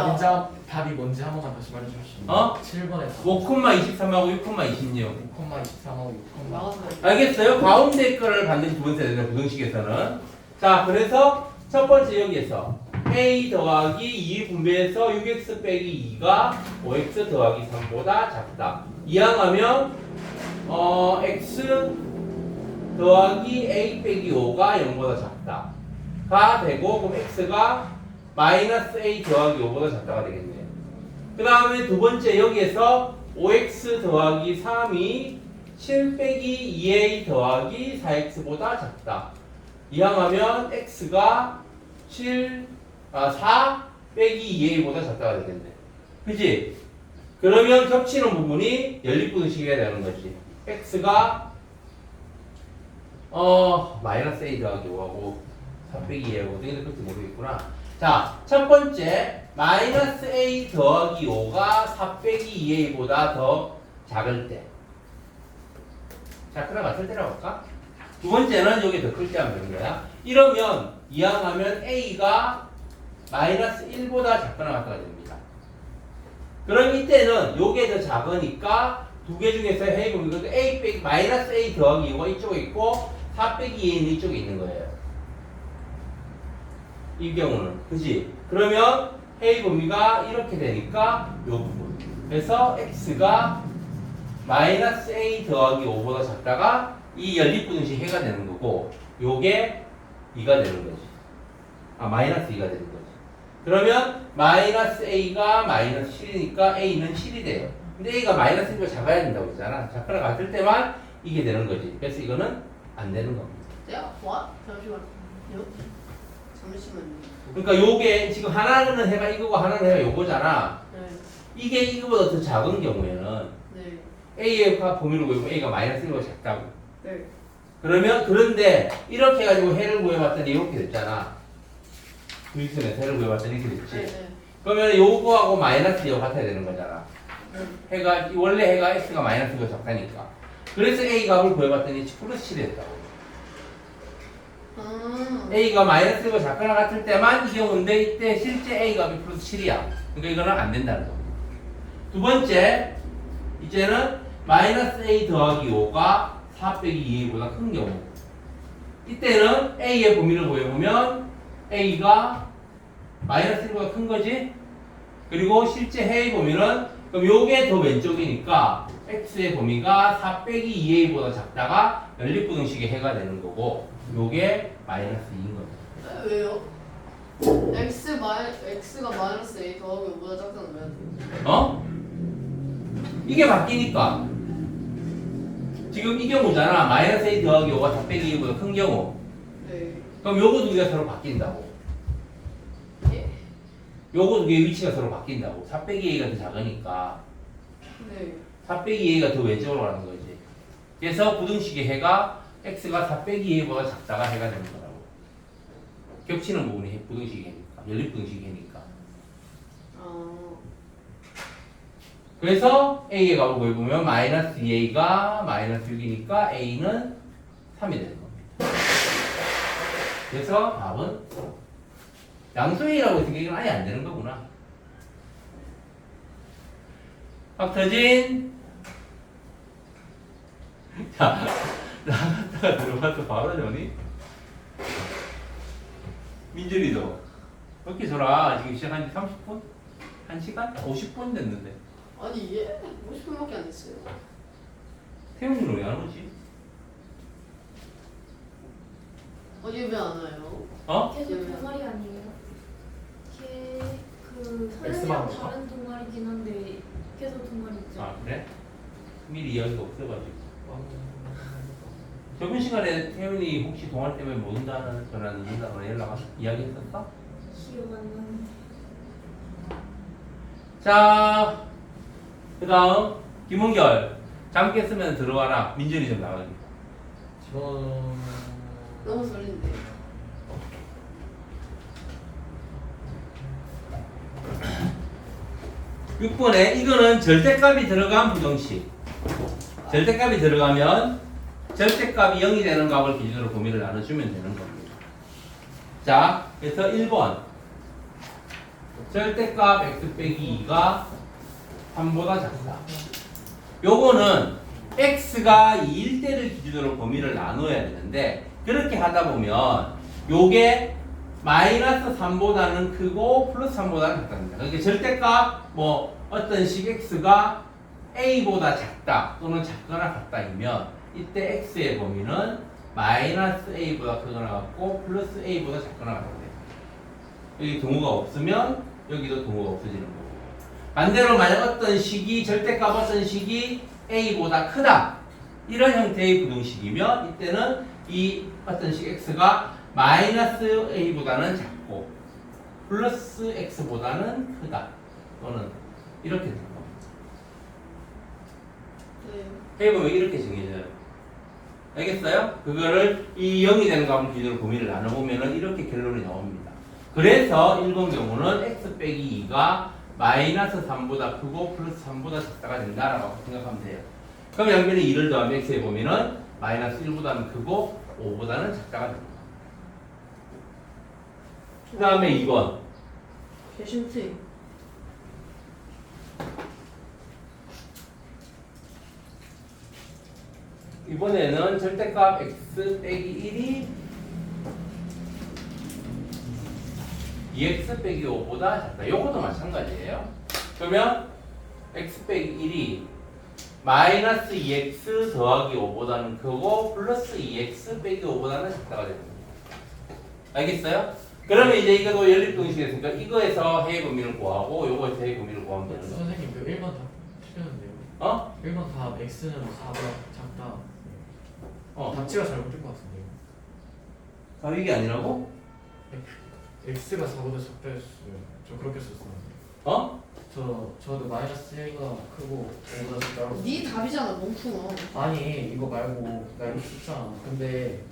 답이 뭔지 한 번만 다시 말해 주시면. 어? 7번의 답. 5,23하고 6,26. 5,23하고 6,23. 나가서 알겠어요? 가운데 거를 반드시 두 번 써야 된다. 부등식에서는. 자, 그래서 첫 번째 여기에서 a 더하기 2 분배해서 6x 빼기 2가 5x 더하기 3보다 작다. 이항하면 x 더하기 a 빼기 5가 0보다 작다. 가 되고 그럼 x가 마이너스 a 더하기 5보다 작다가 되겠네요. 그 다음에 두 번째 여기에서 5x 더하기 3이 7 빼기 2a 더하기 4x보다 작다. 이항하면 x가 4 빼기 2a보다 작다가 되겠네. 그치? 그러면 겹치는 부분이 연립부등식이 되는 거지. x가 마이너스 a 더하기 5하고 4 빼기 2하고 어떻게 될지 모르겠구나. 자, 첫 번째 마이너스 a 더하기 5가 4 빼기 2a보다 더 작을 때. 자, 그럼 같을 때라고 할까? 두 번째는 여기 더 클 때 하면 되는 거야. 이러면 이항하면 a가 마이너스 1보다 작거나 같다가 됩니다. 그럼 이때는 요게 더 작으니까 두 개 중에서 해보면 a 빼기 마이너스 a 더하기 2가 이쪽에 있고 4 빼기 2는 이쪽에 있는 거예요. 이 경우는 그지? 그러면 해의 범위가 이렇게 되니까 요 부분. 그래서 x가 마이너스 a 더하기 5보다 작다가 이 연립부등식 해가 되는 거고 요게 2가 되는 거지. 마이너스 2가 되는 거지. 그러면 마이너스 a가 마이너스 7이니까 a는 7이 돼요. 근데 a가 마이너스 1보다 작아야 된다고 했잖아. 작거나 같을 때만 이게 되는 거지. 그래서 이거는 안 되는 겁니다. 야, what? 잠시만요. 잠시만요. 그러니까 요게 지금 하나는 해가 이거고 하나는 해가 요거잖아. 네. 이게 이거보다 더 작은 경우에는 네. a의 범위를 구해보면 a가 마이너스 1보다 작다고. 네. 그런데 이렇게 해가지고 해를 구해봤더니 이렇게 됐잖아. 유익선에서 해를 구해봤더니 이렇게 됐지. 네. 그러면 요거하고 마이너스 2가 같아야 되는 거잖아. 네. 해가 원래 해가 x가 마이너스 2가 작다니까. 그래서 a 값을 구해봤더니 플러스 7이 됐다고. a가 마이너스 1과 작거나 같을 때만 이 경우인데 이때 실제 a 값이 플러스 7이야. 그러니까 이거는 안 된다는 겁니다. 두 번째, 이제는 마이너스 a 더하기 5가 4 빼기 2a보다 큰 경우. 이때는 a의 범위를 구해보면 a가 마이너스 1보다 큰 거지. 그리고 실제 해의 범위는 그럼 요게 더 왼쪽이니까 x의 범위가 4 빼기 2a보다 작다가 연립부등식의 해가 되는 거고 요게 마이너스 2인 겁니다. 왜요? x가 마이너스 a 더하기 5보다 작다는 왜? 이게 바뀌니까 지금 이 경우잖아. 마이너스 a 더하기 5가 4 빼기 2보다 큰 경우. 네. 그럼 요거 두 개가 서로 바뀐다고. 예? 요거 두 개의 위치가 서로 바뀐다고. 4 빼기 a가 더 작으니까 네. 4 빼기 a가 더 왼쪽으로 가는 거지. 그래서 부등식의 해가 x가 4 빼기 a보다 작다가 해가 되는 거라고. 겹치는 부분이 부등식의 해니까. 연립부등식의 해니까. 그래서 a의 값을 구해보면 마이너스 2a가 마이너스 6이니까 a는 3이 되는 겁니다. 그래서 답은 양수a라고 했으니까 이건 아예 안 되는 거구나. 박터진. 자, 나갔다가 들어와서 바로 오니? 민준이도 그렇게 줘라. 지금 시작한 지 30분? 1시간? 50분 됐는데. 아니 얘 50분밖에 안 됐어요. 태훈이는 왜 안 오지? 어디 왜 안 와요? 어? 계속 동아리 아니에요? 걔그 X만 선생님 다른 동아리긴 한데 계속 동아리 있죠. 아 그래? 미리 이야기가 없어가지고. 저번 시간에 태훈이 혹시 동아리 때문에 못 온다는 전화 늦는다거나 연락 이야기했었어? 기억 안 나는데. 자, 그 다음 김은결 잠 깼으면 들어와라. 민준이 좀 나가기. 너무 설렌데. 육 6번에 이거는 절대값이 들어간 부정식. 절대값이 들어가면 절대값이 0이 되는 값을 기준으로 범위를 나눠주면 되는 겁니다. 자, 그래서 1번 절대값 x 빼기 2가 3보다 작다. 요거는 x가 2일 때를 기준으로 범위를 나눠야 되는데 그렇게 하다 보면 요게 마이너스 3보다는 크고 플러스 3보다는 작답니다. 그러니까 절대값 뭐 어떤 식 x가 a보다 작다 또는 작거나 같다이면 이때 x의 범위는 마이너스 a보다 크거나 같고 플러스 a보다 작거나 같다. 여기 동호가 없으면 여기도 동호가 없어지는 거고. 반대로 만약 어떤 식이 절대값 어떤 식이 a보다 크다 이런 형태의 부등식이면 이때는 이 어떤 식 x가 마이너스 a보다는 작고 플러스 x보다는 크다 또는 이렇게 될 겁니다. 네. 해보면 이렇게 정해져요. 알겠어요? 그거를 이 0이 되는 값을 기준으로 범위를 나눠보면 이렇게 결론이 나옵니다. 그래서 1번 경우는 x 빼기 2가 마이너스 3보다 크고 플러스 3보다 작다가 된다라고 생각하면 돼요. 그럼 양변에 2를 더하면 x의 범위는 마이너스 1보다는 크고 5보다는 작다가 됩니다. 그 다음에 2번 개심팅. 이번에는 절대값 x 빼기 1이 2x 빼기 5보다 작다. 요것도 마찬가지예요. 그러면 x 빼기 1이 마이너스 2x 더하기 5보다는 크고 플러스 2x 빼기 5보다는 작다가 됩니다. 알겠어요? 그러면 이제 이것도 연립동식이었으니까 이거에서 해의 범위를 구하고 요거에서 해의 범위를 구하면 되는 거예요. 선생님 그 1번 답 틀렸는데요. 어? 1번 답 x는 4보다 작다. 어. 답지가 잘못된 것 같은데요. 아 이게 아니라고? x가 4보다 작다 했어요. 저 그렇게 썼었는데. 어? 저도 마이너스 1가 크고 5보다 작다고. 네 답이잖아 멍충아. 아니 이거 말고 나 이거 썼잖아. 근데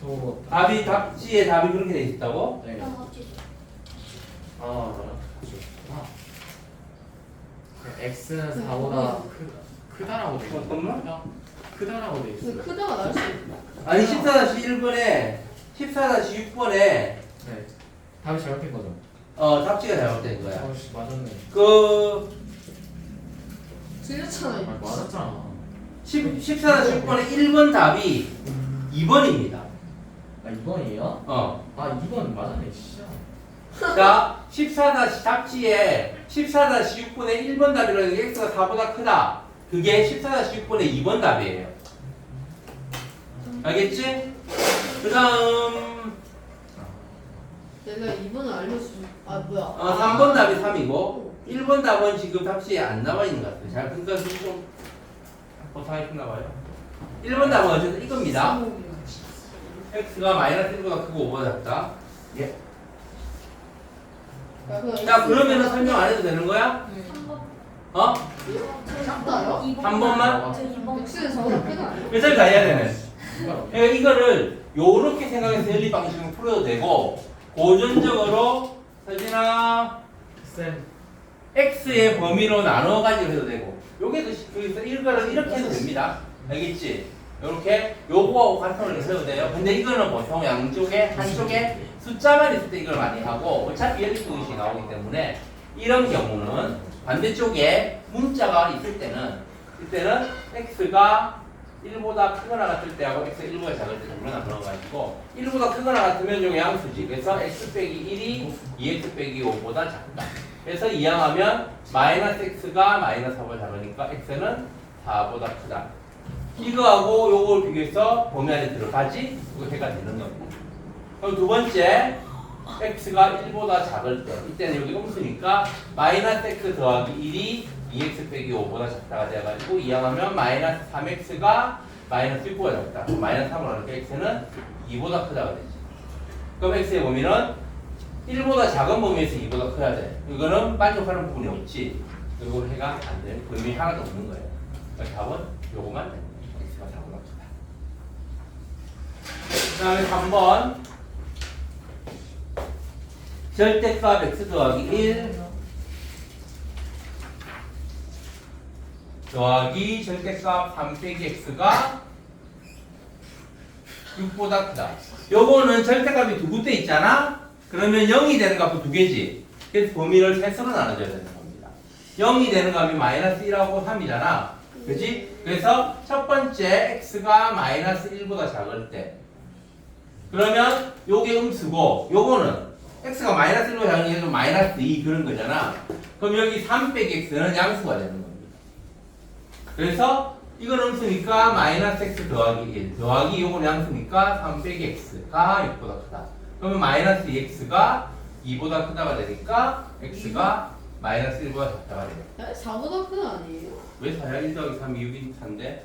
저 답이 답지에 답이 그렇게 돼 있다고? 네. 그럼 합치죠. 아 x는 4보다 크다라고 돼 있어. 잠깐만. 크다라고 돼 있어. 근데 크다가 나올 수 있나? 아니 14-1번에 14-6번에 네. 답이 잘못된 거죠. 답지가 잘못된 거야. 씨 맞았네. 그 틀렸잖아. 아 맞았잖아. 14-6번에 1번 답이 2번입니다. 아 2번이에요? 아 2번 맞았네 진짜. 자, 14-답지에 14-6번에 1번 답이라는 게 x가 4보다 크다. 그게 14-6번의 2번 답이에요. 알겠지? 그 다음 내가 2번을 알려줘. 아 뭐야? 3번 답이 3이고 1번 답은 지금 답지에 안 나와 있는 것 같아요. 잘 그러니까 좀 고상했나 봐요. 1번 답은 어쨌든 이겁니다. x가 마이너스 1보다 크고 5보다 작다. 예. 자 그러면은 설명 안 해도 되는 거야? 3번. 어? 작다요? 2번. 한 번만? 저 2번. X는 저보다 크다 아니야? 그래서 다 해야 되네. 그러니까 이거를 요렇게 생각해서 연립 방식으로 풀어도 되고 고전적으로 서진아 쌤 x의 범위로 나눠 가지고 해도 되고 요게도 그래서 이거를 이렇게 해도 됩니다. 알겠지? 요렇게 요거하고 같은 걸 해도 돼요. 근데 이거는 보통 양쪽에 한쪽에 숫자만 있을 때 이걸 많이 하고 어차피 연립 방식이 나오기 때문에 이런 경우는 반대쪽에 문자가 있을 때는 이때는 x가 1보다 크거나 같을 때하고 x가 1보다 작을 때 정로 나눠가지고 1보다 크거나 같으면 요 양수지. 그래서 x 빼기 1이 2x 빼기 5보다 작다. 그래서 이항하면 마이너스 x가 마이너스 4보다 작으니까 x는 4보다 크다. 이거하고 요걸 비교해서 범위 안에 들어가지? 이거 해가 되는 겁니다. 그럼 두 번째 x가 1보다 작을 때 이때는 여기 음수니까 마이너스 x 더하기 1이 2x 빼기 5보다 작다가 돼가지고 이항하면 마이너스 3x가 마이너스 6보다 작다. 그럼 마이너스 3으로 하니까 x는 2보다 크다가 되지. 그럼 x의 범위는 1보다 작은 범위에서 2보다 커야 돼. 이거는 만족하는 부분이 없지. 이거 해가 안 돼. 범위 하나도 없는 거예요. 그러니까 답은 요거만 됩니다. x가 4보다 크다. 그 다음에 3번 절대값 x 더하기 1 더하기 절대값 3 빼기 x가 6보다 크다. 요거는 절대값이 두 군데 있잖아? 그러면 0이 되는 값은 두 개지. 그래서 범위를 셋으로 나눠줘야 되는 겁니다. 0이 되는 값이 마이너스 1하고 3이잖아. 그치? 그래서 첫 번째 x가 마이너스 1보다 작을 때 그러면 요게 음수고 요거는 x가 마이너스 1보다 작으니까 마이너스 2 그런 거잖아. 그럼 여기 3 빼기 x는 양수가 되는 겁니다. 그래서 이건 음수니까 마이너스 x 더하기 1 더하기 요건 양수니까 3 빼기 x가 6보다 크다. 그러면 마이너스 2x가 2보다 크다가 되니까 x가 마이너스 1보다 작다가 돼요. 4보다 큰 아니에요? 왜 4야? 1 더하기 3이 6인 4인데?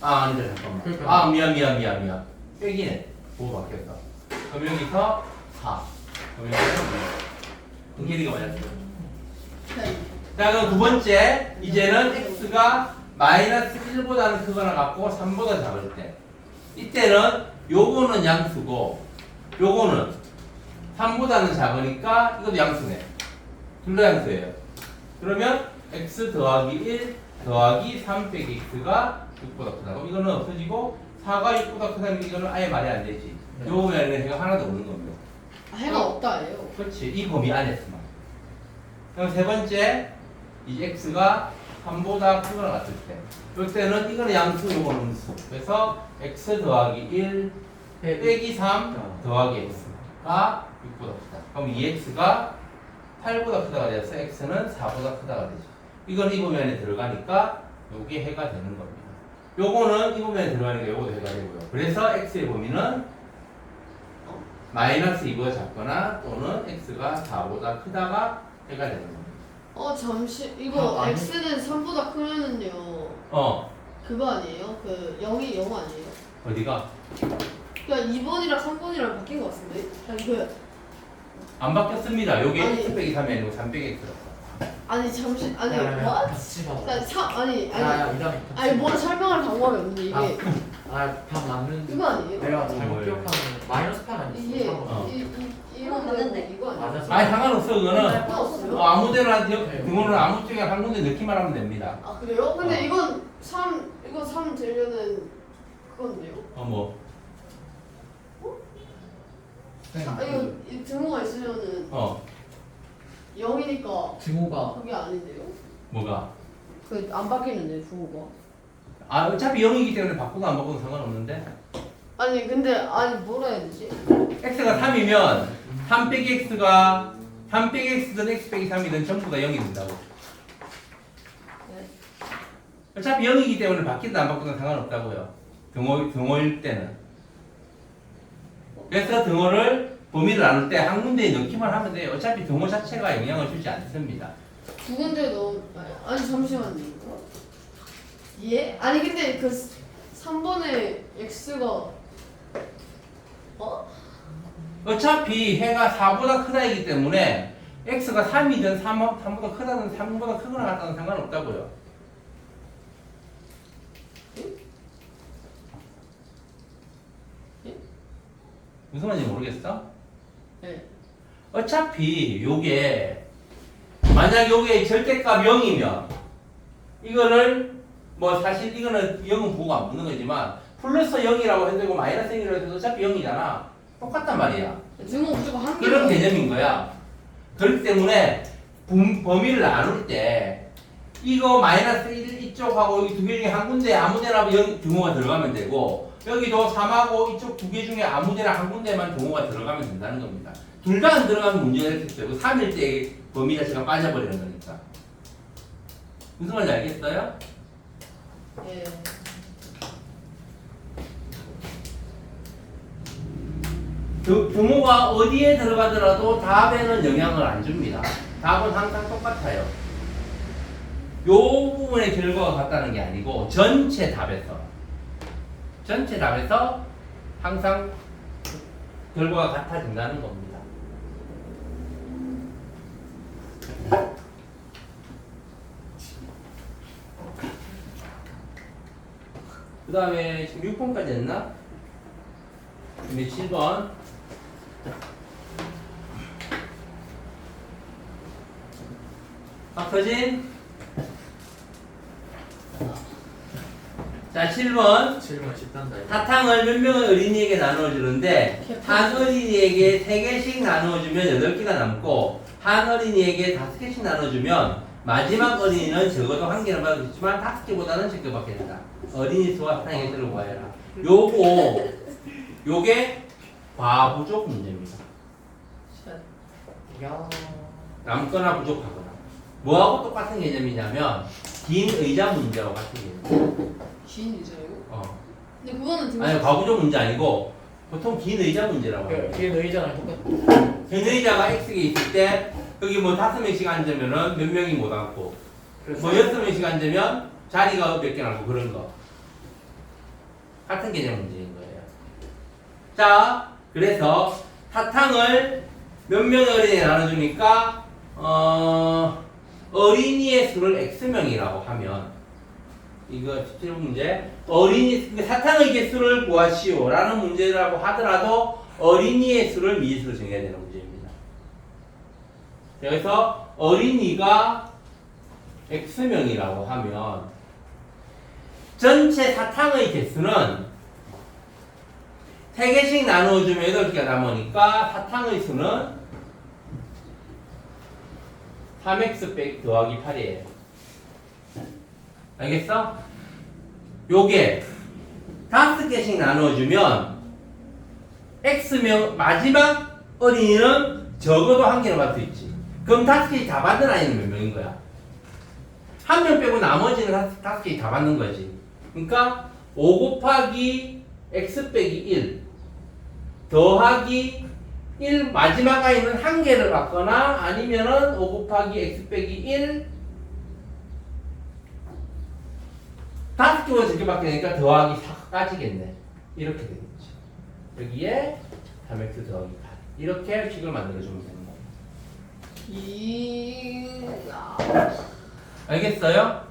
아 아니죠 잠깐만. 아 미안. 빼기네. 보고 바뀌었어. 그럼 여기서 4. 그럼 여기서 응계리가 맞았어요. 네. 자 그럼 두 번째 이제는 x가 마이너스 1보다는 크거나 같고 3보다 작을 때 이때는 요거는 양수고 요거는 3보다는 작으니까 이것도 양수네. 둘 다 양수예요. 그러면 x 더하기 1 더하기 3 빼기 x가 6보다 크다. 그럼 이거는 없어지고 4가 6보다 크다는 게 이거는 아예 말이 안 되지. 네. 요 외에는 해가 하나도 없는 겁니다. 아, 해가 없다예요. 그렇지. 이 범위 안에서만. 그럼 세 번째 이 x가 3보다 크거나 같을 때 이때는 이거는 양수 요거는 음수. 그래서 x 더하기 1 빼기 3 더하기 x가 6보다 크다. 그럼 2x가 8보다 크다가 돼서 x는 4보다 크다가 되죠. 이건 이 범위 안에 들어가니까 요게 해가 되는 겁니다. 요거는 이 범위 안에 들어가니까 요것도 해가 되고요. 그래서 x의 범위는 마이너스 2보다 작거나 또는 x가 4보다 크다가 해가 되는 겁니다. 잠시 이거 아니. x는 3보다 크면은요 그거 아니에요? 그 0이 0 아니에요? 어디가? 그러니까 2번이랑 3번이랑 바뀐 것 같은데? 아니 안 바뀌었습니다. 요게 아니. 2 빼기 3이 아니고 3 빼기 x라고. 잠시 아니 what? 같이 봐. 그러니까 아니 아니 뭘 설명할 방법이 없는데 이게 다 맞는. 그거 아니에요? 내가 잘못 뭐예요? 기억하면 마이너스 8 아니었어? 이게 어. 이거 맞는데 이거 아니에요? 맞았어. 아니 상관없어 그거는. 상관없어요? 아무데나 등호는 아무 쪽에 한 군데 넣기만 하면 됩니다. 아 그래요? 근데 어. 이건 3 되면은 그건데요? 뭐? 이거 이 등호가 있으면은 0이니까 등호가 그게 아닌데요? 뭐가? 그 안 바뀌는데 등호가 아 어차피 0이기 때문에 바꾸고 안 바꾸도 상관없는데. 아니 근데 뭐라 해야 되지? x가 3이면 3 빼기 x가 3 빼기 x든 x 빼기 3이든 전부 다 0이 된다고. 네. 어차피 0이기 때문에 바뀌든 안 바뀌든 상관없다고요. 등호일 때는. 그래서 등호를 범위를 나눌 때 한 군데에 넣기만 하면 돼요. 어차피 등호 자체가 영향을 주지 않습니다. 두 군데 아니 잠시만요. 예? 아니 근데 그 3번에 x가 어차피 해가 4보다 크다이기 때문에 x가 3이든 3보다 크다든 3보다 크거나 같다는 상관없다고요. 무슨 말인지 모르겠어? 네. 어차피 요게 만약 요게 절대값 0이면 이거를 뭐 사실 이거는 0은 보고 안 붙는 거지만 플러스 0이라고 해도 되고 마이너스 0이라고 해도 어차피 0이잖아. 똑같단 말이야. 등호 무조건 한 그런 개예요. 개념인 거야. 그렇기 때문에 범위를 나눌 때 이거 마이너스 1 이쪽하고 이 두 개 중에 한 군데 아무데나 등호가 들어가면 되고 여기도 3하고 이쪽 두 개 중에 아무데나 한 군데만 등호가 들어가면 된다는 겁니다. 둘 다 안 들어가면 문제가 됐어요. 3일 때 범위 자체가 빠져버리는 거니까. 무슨 말인지 알겠어요? 예. 등호가 어디에 들어가더라도 답에는 영향을 안 줍니다. 답은 항상 똑같아요. 요 부분의 결과가 같다는 게 아니고 전체 답에서 항상 결과가 같아진다는 겁니다. 그 다음에 지금 6번까지 했나? 근데 7번 박서진 자 7번 7번 10단다. 사탕을 몇 명의 어린이에게 나눠주는데 한 어린이에게 3개씩 나눠주면 8개가 남고 한 어린이에게 5개씩 나눠주면 마지막 어린이는 적어도 1개는 받을 수 있지만 5개보다는 적게 받게 된다. 어린이 수와 사탕의 수를 구하여라. 요게 과부족 문제입니다. 야. 남거나 부족하거나. 뭐하고 똑같은 개념이냐면 긴 의자 문제하고 같은 개념. 긴 의자요? 근데 그거는 아니 과부족 문제 아니고 보통 긴 의자 문제라고 해요. 뒤에 의자랑 똑같. 긴 의자가 X개 있을 때 여기 뭐 5명씩 앉으면은 몇 명이 못 앉고 뭐 6명씩 앉으면 자리가 몇 개 남고 그런 거. 같은 개념 문제인 거예요. 자, 그래서 사탕을 몇 명의 어린이에 나눠주니까 어린이의 수를 X명이라고 하면 이거 17문제 사탕의 개수를 구하시오 라는 문제라고 하더라도 어린이의 수를 미지수로 정해야 되는 문제입니다. 여기서 어린이가 X명이라고 하면 전체 사탕의 개수는 3개씩 나누어주면 8개가 남으니까 사탕의 수는 3x 더하기 8이에요. 알겠어? 요게 5개씩 나누어주면 X명 마지막 어린이는 적어도 1개는 받을 수 있지. 그럼 5개씩 다 받는 아이는 몇 명인 거야? 1명 빼고 나머지는 5개씩 다 받는 거지. 그러니까 5 곱하기 x 빼기 1 더하기 1 마지막 아이는 1개를 받거나 아니면은 5 곱하기 x 빼기 1 5개보다 적게 받게 되니까 더하기 4까지겠네. 이렇게 되겠지. 여기에 3x 더하기 8 이렇게 식을 만들어주면 되는 거예요. 알겠어요?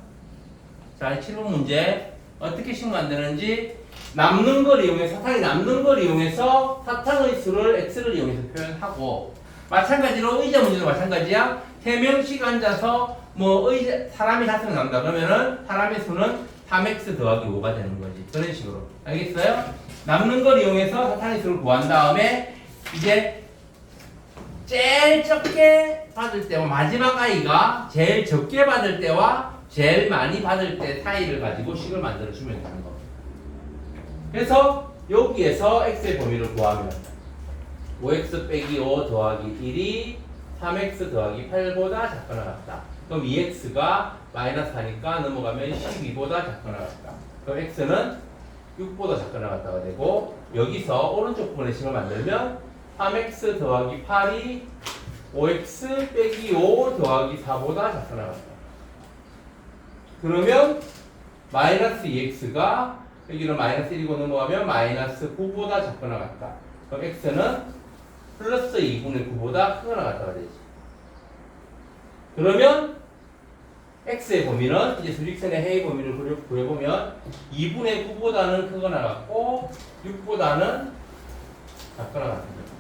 자, 7번 문제 어떻게 식 만드는지 남는 걸 이용해서 사탕이 남는 걸 이용해서 사탕의 수를 x를 이용해서 표현하고 마찬가지로 의자 문제도 마찬가지야. 3명씩 앉아서 뭐 의자 사람이 5명 남다 그러면은 사람의 수는 3x 더하기 5가 되는 거지. 그런 식으로. 알겠어요? 남는 걸 이용해서 사탕의 수를 구한 다음에 이제 제일 적게 받을 때와 마지막 아이가 제일 적게 받을 때와 제일 많이 받을 때 사이를 가지고 식을 만들어 주면 되는 겁니다. 그래서 여기에서 x의 범위를 구하면 5x 빼기 5 더하기 1이 3x 더하기 8보다 작거나 같다. 그럼 2x가 마이너스 4니까 넘어가면 12보다 작거나 같다. 그럼 x는 6보다 작거나 같다가 되고 여기서 오른쪽 부분의 식을 만들면 3x 더하기 8이 5x 빼기 5 더하기 4보다 작거나 같다. 그러면 마이너스 2x가 여기는 마이너스 1이고 넘어가면 마이너스 9보다 작거나 같다. 그럼 x는 플러스 2분의 9보다 크거나 같다가 되지. 그러면 x의 범위는 이제 수직선의 해의 범위를 구해보면 2분의 9보다는 크거나 같고 6보다는 작거나 같은 거죠.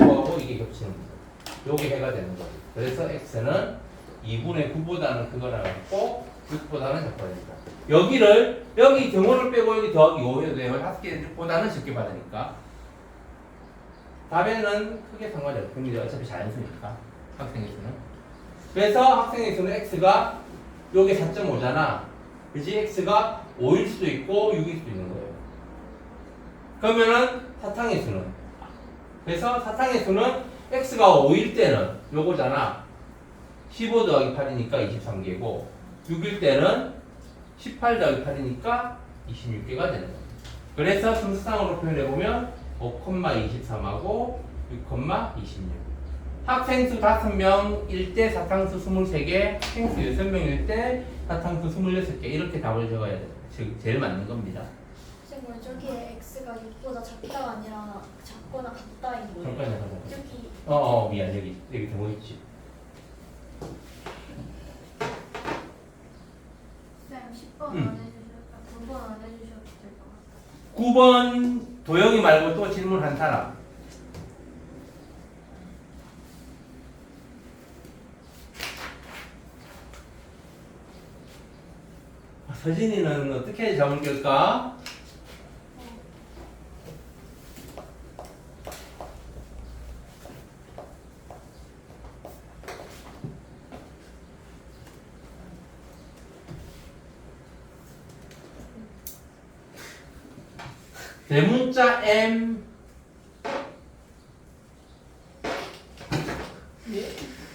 이거하고 이게 겹치는 거죠. 요게 해가 되는 거죠. 그래서 x는 2분의 9보다는 크거나 같고 6보다는 작거나 됩니다. 여기를 여기 등호를 빼고 여기 더하기 5 해도 돼요. 5개보다는 적게 받으니까 답에는 크게 상관이 없습니다. 어차피 자연수니까 학생의 수는. 그래서 학생의 수는 x가 요게 4.5잖아. 그지? x가 5일 수도 있고 6일 수도 있는 거예요. 그러면은 사탕의 수는, 그래서 사탕의 수는 x가 5일 때는 요거잖아. 15 더하기 8이니까 23개고 6일 때는 18 더하기 8이니까 26개가 되는 거예요. 그래서 등수상으로 표현해보면 5,23하고 6,26. 학생수 5명일 때 사탕수 23개, 학생수 6명일 때 사탕수 26개. 이렇게 답을 적어야 돼요. 제일 맞는 겁니다. 선생님 저기에 x가 6보다 작다가 아니라 작거나 같다인 거예요. 잠깐. 저기 미안. 여기 더 있지. 쌤 10번 응. 안 해주셨다. 9번 안 해주셔도 될 것 같아요. 9번 도영이 말고 또 질문한 사람. 서진이는 어떻게 잠을 깰까? 대문자 M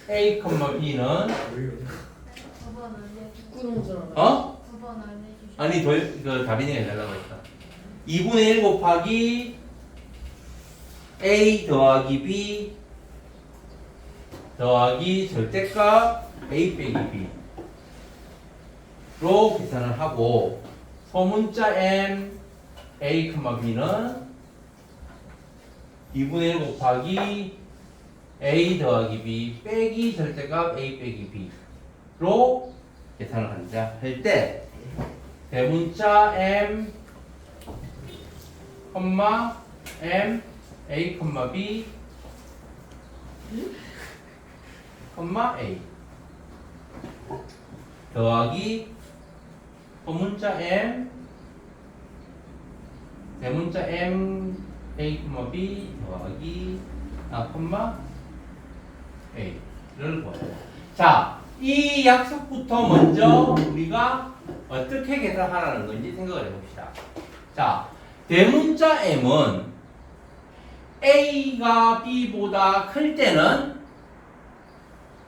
A, B는 9번 안 해주셨다. 부끄러운 줄 알아. 9번 안 해주셨다. 아니 그 다빈이가 해달라고 했다. 2분의 1 곱하기 A 더하기 B 더하기 절대값 A 빼기 B로 계산을 하고 소문자 M A, B는 2분의 1 곱하기 A 더하기 B 빼기 절대값 A 빼기 B로 계산을 한다 할 때 대문자 M, M, A, B, A 더하기 소문자 M, 대문자 M, A, B 더하기 A를 보아요. 자, 이 약속부터 먼저 우리가 어떻게 계산하라는 건지 생각을 해봅시다. 자, 대문자 M은 A가 B보다 클 때는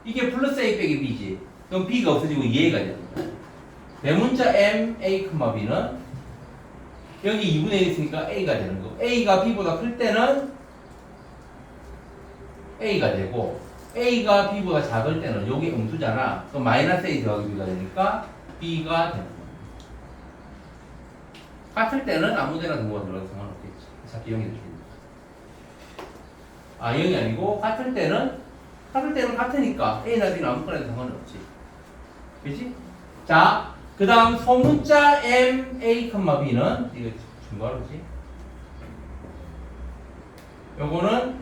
이게 플러스 A 빼기 B지. 그럼 B가 없어지고 2A가 되는 거야. 대문자 M, A, B는 여기 2분의 1 있으니까 A가 되는 거고 A가 B보다 클 때는 A가 되고 A가 B보다 작을 때는 여기 음수잖아. 그럼 마이너스 A 더하기 B가 되니까 B가 되는 거야. 같을 때는 아무데나 등호가 들어가도 상관없겠지. 어차피 0이 되니까. 0이 아니고 같을 때는 같으니까 A나 B는 아무거나 해도 상관없지. 그치? 자, 그 다음 소문자 M, A, B는 이거 중괄호지. 요거는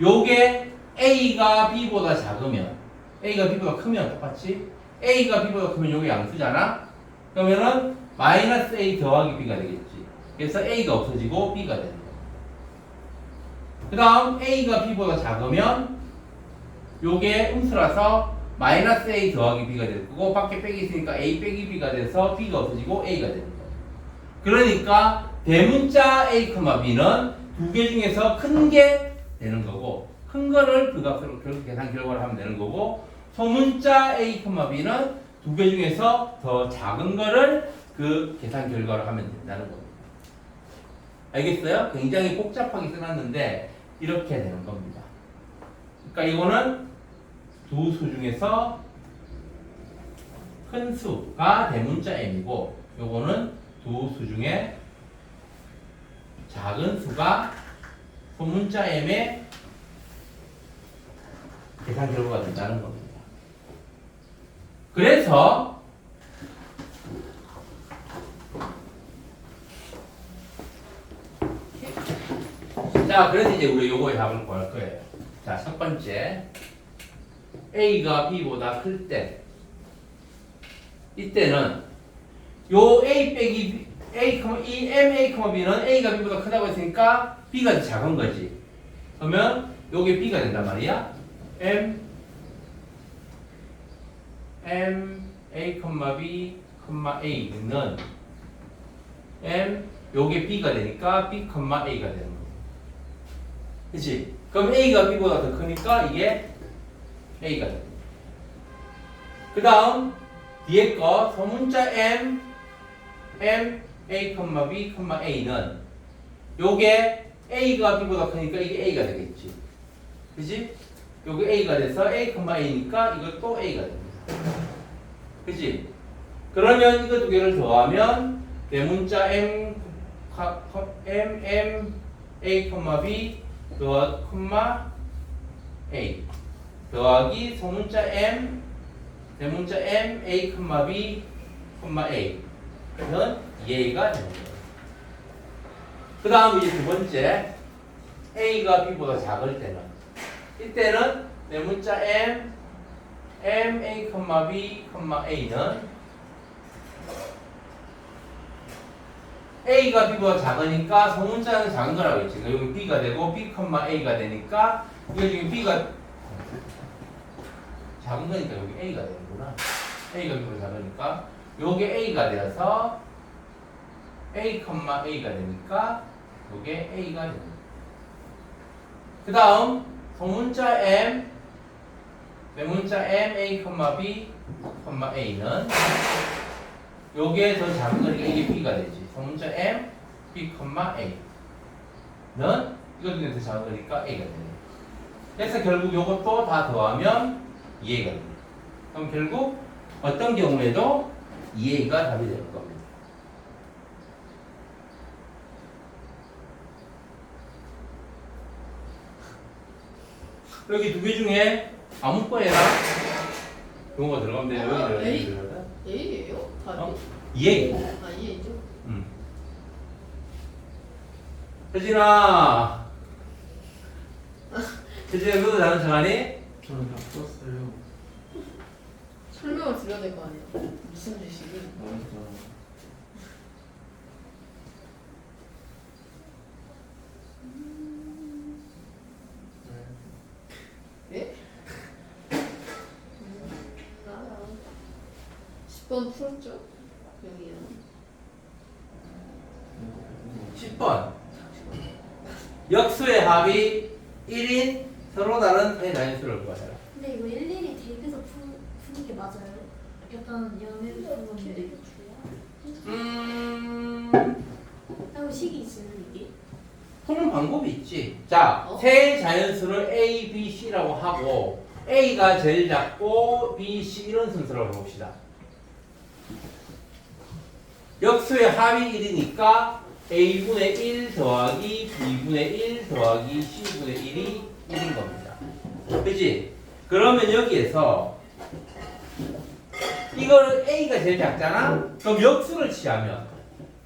요게 A가 B보다 작으면 A가 B보다 크면 똑같이 A가 B보다 크면 요게 양수잖아. 그러면은 마이너스 A 더하기 B가 되겠지. 그래서 A가 없어지고 B가 되는 거야. 그 다음 A가 B보다 작으면 요게 음수라서 마이너스 A 더하기 B가 될 거고 밖에 빼기 있으니까 A 빼기 B가 돼서 B가 없어지고 A가 되는 거야. 그러니까 대문자 A, B는 두 개 중에서 큰 게 되는 거고 큰 거를 그 값으로 계산 결과를 하면 되는 거고 소문자 A, B는 두 개 중에서 더 작은 거를 그 계산 결과를 하면 된다는 겁니다. 알겠어요? 굉장히 복잡하게 써놨는데 이렇게 되는 겁니다. 그러니까 이거는 두 수 중에서 큰 수가 대문자 M이고 요거는 두 수 중에 작은 수가 소문자 M의 계산 결과가 된다는 겁니다. 그래서 자, 그래서 이제 우리 요거의 답을 구할 거예요. 자, 첫 번째 A가 B보다 클 때 이때는 요 A 빼기 B, 이 MA, B는 A가 B보다 크다고 했으니까 B가 더 작은 거지. 그러면 요게 B가 된단 말이야. M, A, B, A는 M 요게 B가 되니까 B, A가 되는 거예요. 그치? 그럼 A가 B보다 더 크니까 이게 A가 됩니다. 그 다음 뒤에 거 소문자 M, A, B, A는 요게 A가 B보다 크니까 이게 A가 되겠지. 그치? 요게 A가 돼서 A, A니까 이것도 A가 됩니다. 그치? 그러면 이거 두 개를 더하면 대문자 M, A, B A 더하기 소문자 M, 대문자 M, A, B A는 2A가 되는 거예요. 그 다음 이제 두 번째 A가 B보다 작을 때는 이때는 대문자 M, A, B A는 A가 B보다 작으니까 소문자는 작은 거라고 했지. 여기 B가 되고 B, A가 되니까 이게 지금 B가 작은 거니까 여기 A가 되는구나. A가 B보다 작으니까 요게 A가 되어서 A, A가 되니까 요게 A가 됩니다. 그 다음 소문자 M, 대문자 M, A, B A는 요게 더 작은 거니까 이게 B가 되지. 소문자 M, B, A는 이거 중에 더 작은 거니까 A가 되네. 그래서 결국 요것도 다 더하면 2A가 됩니다. 그럼 결국 어떤 경우에도 2A가 답이 될 겁니다. 여기 두 개 중에 아무 거에나 요거가 들어가면 돼요. 여기 들어가면 A. 들어가면 A예요? 답이? 2A. 아, A죠? 혜진아. 혜진아, 너도 다른 척하니? 저는 다 풀었어요. 설명을 드려야 될 거 아니야. 무슨 지식이? 알았어. 예? 10번 풀었죠? 여기요. 10번. 역수의 합이 1인 서로 다른 대자연수를 구하라. 근데 이거 일일이 대입해서 푸는 게 맞아요? 약간 연애를 푸는 건데. 하고 식이 있어요 이게? 푸는 방법이 있지. 자, 어? 세 자연수를 A, B, C라고 하고 A가 제일 작고 B, C 이런 순서로 봅시다. 역수의 합이 1이니까 A분의 1 더하기 B분의 1 더하기 C분의 1이 1인 겁니다. 그치? 그러면 여기에서 이거는 A가 제일 작잖아? 그럼 역수를 취하면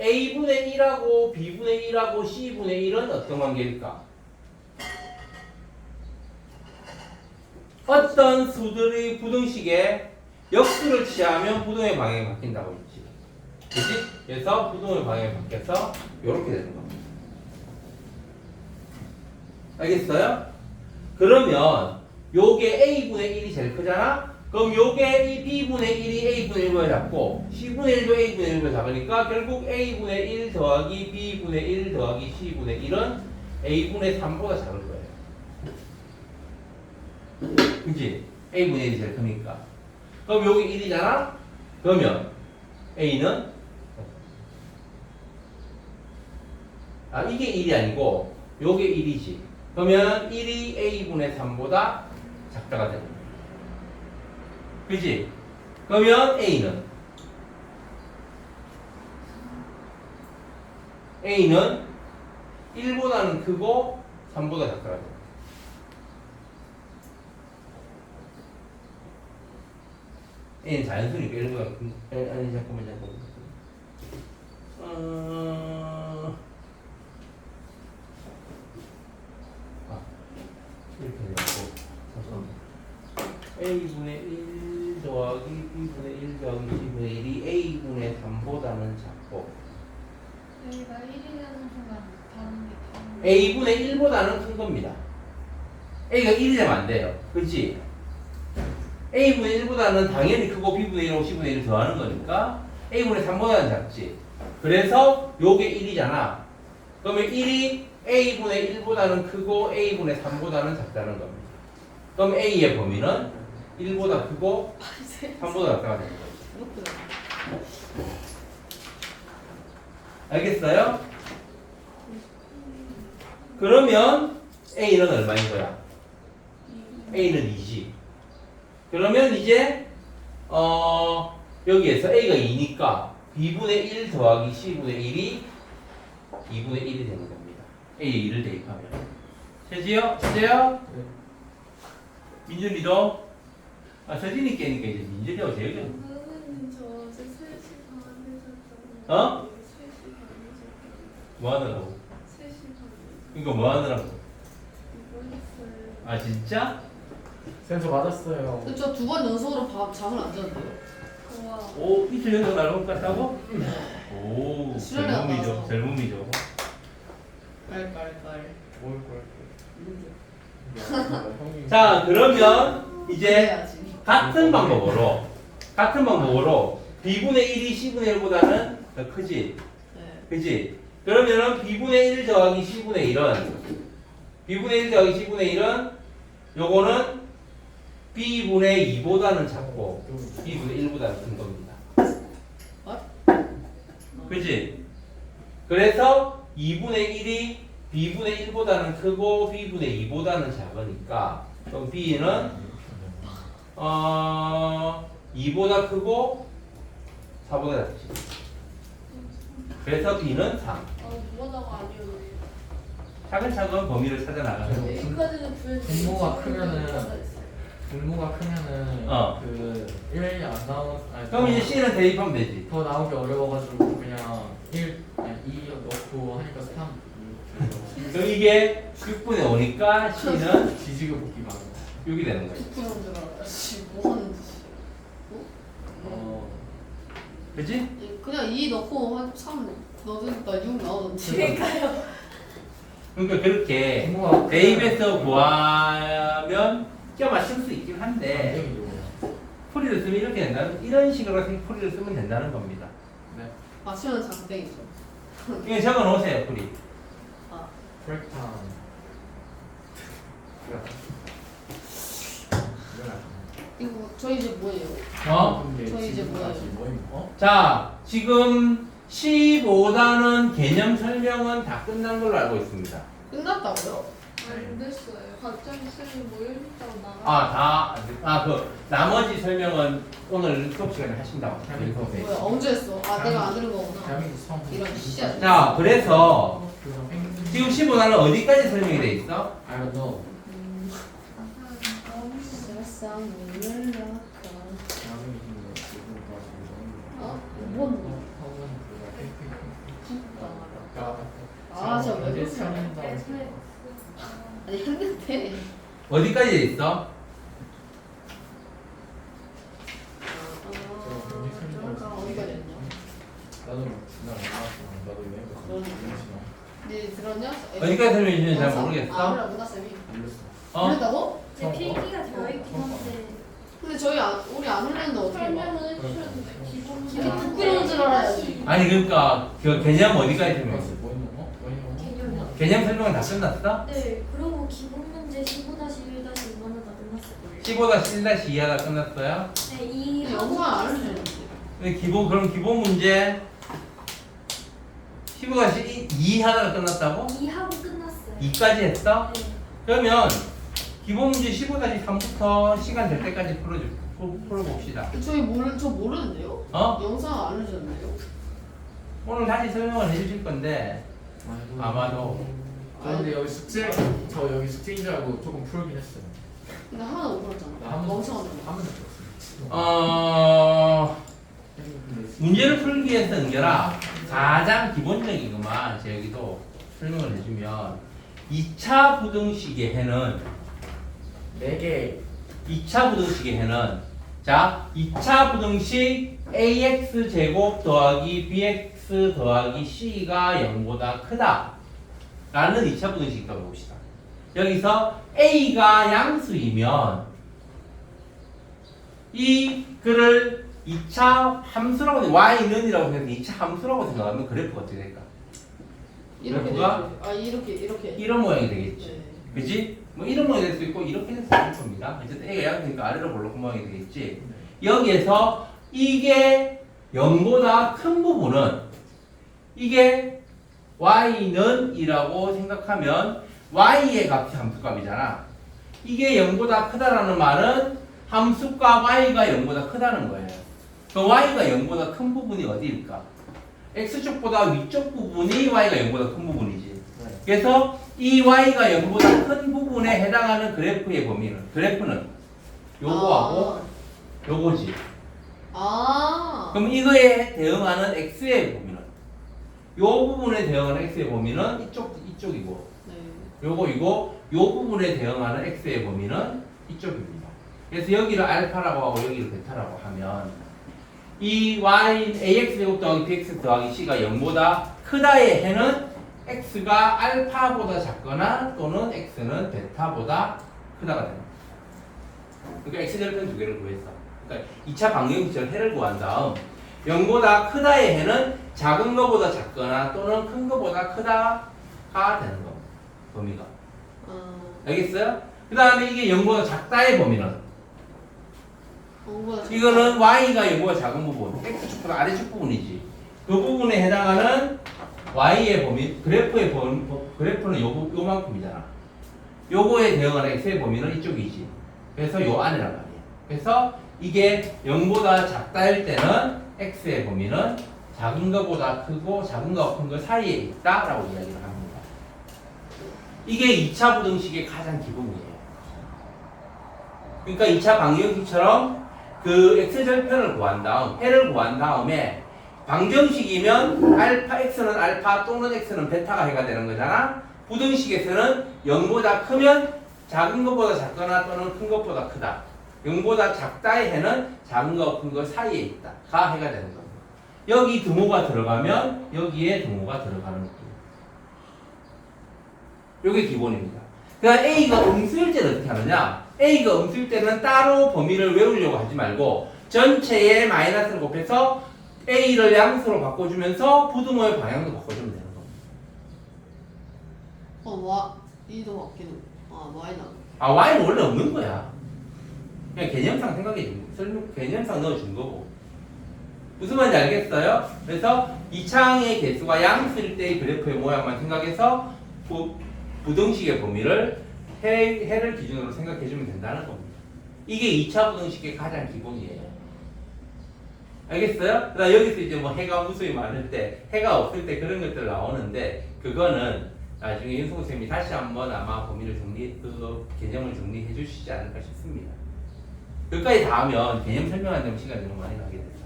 A분의 1하고 B분의 1하고 C분의 1은 어떤 관계일까? 어떤 수들의 부등식에 역수를 취하면 부등의 방향이 바뀐다고 했지. 그치? 그래서 부등의 방향이 바뀌어서 이렇게 되는 겁니다. 알겠어요? 그러면 요게 A분의 1이 제일 크잖아? 그럼 요게 이 B분의 1이 A분의 1보다 작고 C분의 1도 A분의 1보다 작으니까 결국 A분의 1 더하기 B분의 1 더하기 C분의 1은 A분의 3보다 작을 거예요. 그치? A분의 1이 제일 크니까. 그럼 여기 1이잖아? 그러면 A는 이게 1이 아니고 요게 1이지. 그러면 1이 A분의 3보다 작다가 되는 거야. 그치? 그러면 A는 1보다는 크고 3보다 작다가 돼. A는 자연수니까 1보다 아니 잠깐만 이렇게 되고 A분의 1 더하기 B분의 1 더하기 C분의 1이 A분의 3보다는 작고 여기가 1이라는 순간 다른 게 다른 A분의 1보다는 큰 겁니다. A가 1이 되면 안 돼요. 그렇지? a분의 1보다는 당연히 크고 b분의 1하고 c분의 1을 더하는 거니까 a분의 3보다는 작지. 그래서 요게 1이잖아. 그러면 1이 a분의 1보다는 크고 a분의 3보다는 작다는 겁니다. 그럼 a의 범위는 1보다 크고 3보다 작다가 되는 거죠. 알겠어요? 그러면 a는 얼마인 거야? a는 2지. 그러면 이제 여기에서 a가 2니까 b분의 1 더하기 c분의 1이 2분의 1이 되는 겁니다. a에 2를 대입하면. 세지요? 세지요? 민준이도? 서진이 깨니까 이제 민준이하고 제일 선생님 저 어제 3시 반에 잤잖아요. 어? 3시 반에 잤거든요. 뭐 하느라고? 3시 반에 이거 뭐 하느라고? 이거 했어요. 아 진짜? 센서 맞았어요. 저 두 번 연속으로 잠을 안 잤는데요. 와. 오 이틀 연속 날것 같다고? 오 수련회 안 젊음이죠. 나와서. 젊음이죠. 깔깔깔. 형이. 자 그러면 이제 그래야지. 같은 방법으로 b분의 1이 c분의 1보다는 더 크지? 네. 그지? 그러면은 b분의 1 더하기 c분의 1은 b분의 1 더하기 c분의 1은 요거는 b분의 2보다는 작고 b분의 1보다는 큰 겁니다. 그지? 그래서 2분의 1이 b분의 1보다는 크고 b분의 2보다는 작으니까 그럼 b는 2보다 크고 4보다 작지. 그래서 b는 3. 무엇하고 아니었네요. 차근차근 범위를 찾아 나가는 거예요. 여기까지는 분모가 크면은 분모가 크면은 어. 그 1이 안 나온 아니 그럼 이제 c는 대입하면 되지. 더 나오기 어려워가지고 그냥 2 넣고 하니까 3 그럼 이게 6분의 5니까 c는 지지고 볶기 말고 6이 되는 거예요. 부끄러운 줄 알았지. 뭐 하는 짓이. 그지? 그냥 2 넣고 한 3 넣으니까 6 나오던지. 그러니까 그렇게 분모가 대입해서 구하면 껴 맞출 수 있긴 한데 풀이를 쓰면 이렇게 된다는 이런 식으로 풀이를 쓰면 된다는 겁니다. 네 맞추면 장땡이죠. 이거 적어 놓으세요 풀이. 아, 프랙탄 이거 저희 이제 뭐예요? 저희 이제 뭐예요? 자 지금 15단은 개념 설명은 다 끝난 걸로 알고 있습니다. 끝났다고요? 안 됐어요. 갑자기 쌤이 모여있다고 나가. 그 나머지 설명은 오늘 수업 시간에 하신다고. 뭐야? 언제 했어? 아, 내가 안 들은 거구나. 대한민국 처음 이런 씨앗. 자 그래서 지금 15단은 어디까지 설명이 돼 있어? I don't know 세상을 열려가. 대한민국 지금까지 어? 뭔? 진짜. 아, 저 왜 그러세요? 아니 했는데. 어디까지 돼 있어? 저가 어디가 됐냐? 나도 지난 안 나왔어 나도 이거 네 들었냐? 어디까지 설명해 주는지 잘 모르겠어. 아, 그래 문화 쌤이. 몰랐어 어? 그랬다고? 제 필기가 되어 있긴 한데 근데 저희 우리 안 흘렸는데 어떻게 봐? 설명은 해주셨는데 기본 이게 부끄러운 줄 알아야지. 아니 그러니까 그 개념 어디까지 설명했어? 뭐 있는 거? 뭐 있는 거? 개념이요. 개념 설명은 다 끝났어? 네, 그리고 기본 문제 15-1-2번은 다 끝났어요. 15-1-2하가 끝났어요? 네, 이 근데 영상 안 흘렸는데. 근데 그럼 기본 문제 15-2 하다가 끝났다고? 2하고 끝났어요. 2까지 했어? 네. 그러면 기본 문제 15-3부터 시간 될 때까지 풀어봅시다. 저 모르는데요? 어? 영상 안 흘렸는데요? 오늘 다시 설명을 해주실 건데 아마도. 저 근데 여기 숙제 저 여기 숙제인 줄 알고 조금 풀긴 했어요 근데 하나도 못 풀었잖아. 나한 번도 멍청하잖아. 한 번도 풀었어요 문제를 풀기 위해서 은결아 가장 기본적인 것만 제가 여기도 설명을 해주면 2차 부등식의 해는 4개 2차 부등식의 해는 자 2차 부등식 ax 제곱 더하기 bx 더하기 c가 0보다 크다 라는 2차 부등식이 있다고 봅시다. 여기서 a가 양수이면 이 글을 2차 함수라고 y는이라고 생각해서 2차 함수라고 생각하면 그래프가 어떻게 될까? 이렇게 그래프가? 되죠. 아 이렇게. 이런 모양이 되겠지. 네. 그지? 뭐 이런 모양이 될 수 있고 이렇게 될 수 있는 겁니다. 어쨌든 A가 양이니까 아래로 볼록 모양이 되겠지. 여기에서 이게 0보다 큰 부분은 이게 y는 이라고 생각하면 y의 값이 함수값이잖아. 이게 0보다 크다라는 말은 함수값 y가 0보다 크다는 거예요. 그 y가 0보다 큰 부분이 어디일까? x쪽보다 위쪽 부분이 y가 0보다 큰 부분이지. 그래서 이 y가 0보다 큰 부분에 해당하는 그래프의 그래프는 요거하고 요거지. 그럼 이거에 대응하는 x의 범위는 요 부분에 대응하는 x의 범위는 이쪽이고 네. 요거이고 요 부분에 대응하는 x의 범위는 이쪽입니다. 그래서 여기를 알파라고 하고 여기를 베타라고 하면 이 y ax 제곱 더하기 bx 더하기 c가 0보다 크다의 해는 x가 알파보다 작거나 또는 x는 베타보다 크다가 됩니다. 그러니까 x절편 두 개를 구해서 그러니까 2차 방정식처럼 해를 구한 다음 0보다 크다의 해는 작은 것보다 작거나 또는 큰 것보다 크다가 되는 겁니다. 범위가. 알겠어요? 그 다음에 이게 0보다 작다의 범위는 이거는 y가 0보다 작은 부분, x축보다 아래쪽 부분이지. 그 부분에 해당하는 y의 범위, 그래프는 요만큼이잖아. 요거에 대응하는 x의 범위는 이쪽이지. 그래서 요 안이란 말이야. 그래서 이게 0보다 작다일 때는 x의 범위는 작은 것보다 크고 작은 것보다 큰 것 사이에 있다라고 이야기를 합니다. 이게 2차 부등식의 가장 기본이에요. 그러니까 2차 방정식처럼 그 x절편을 구한 다음, 해를 구한 다음에 방정식이면 알파, x는 알파 또는 x는 베타가 해가 되는 거잖아. 부등식에서는 0보다 크면 작은 것보다 작거나 또는 큰 것보다 크다. 0보다 작다의 해는 작은 거, 큰 거 사이에 있다. 가 해가 되는 겁니다. 여기 등호가 들어가면 여기에 등호가 들어가는 거예요. 이게 기본입니다. 그러니까 A가 음수일 때는 어떻게 하느냐? A가 음수일 때는 따로 범위를 외우려고 하지 말고 전체에 마이너스를 곱해서 A를 양수로 바꿔주면서 부등호의 방향도 바꿔주면 되는 겁니다. 이도 바뀌는. y나. Y는 원래 없는 거야. 그냥 개념상 생각해 준 개념상 넣어준 거고. 무슨 말인지 알겠어요? 그래서 이 창의 개수가 양수일 때의 그래프의 모양만 생각해서 부등식의 범위를 해를 기준으로 생각해 주면 된다는 겁니다. 이게 2차 부등식의 가장 기본이에요. 알겠어요? 그다음 여기서 이제 뭐 해가 무수히 많을 때, 해가 없을 때 그런 것들 나오는데 그거는 나중에 윤성 선생님이 다시 한번 아마 범위를 개념을 정리해 주시지 않을까 싶습니다. 여기까지 다 하면 개념 설명하는 데 시간이 너무 많이 나게 됩니다.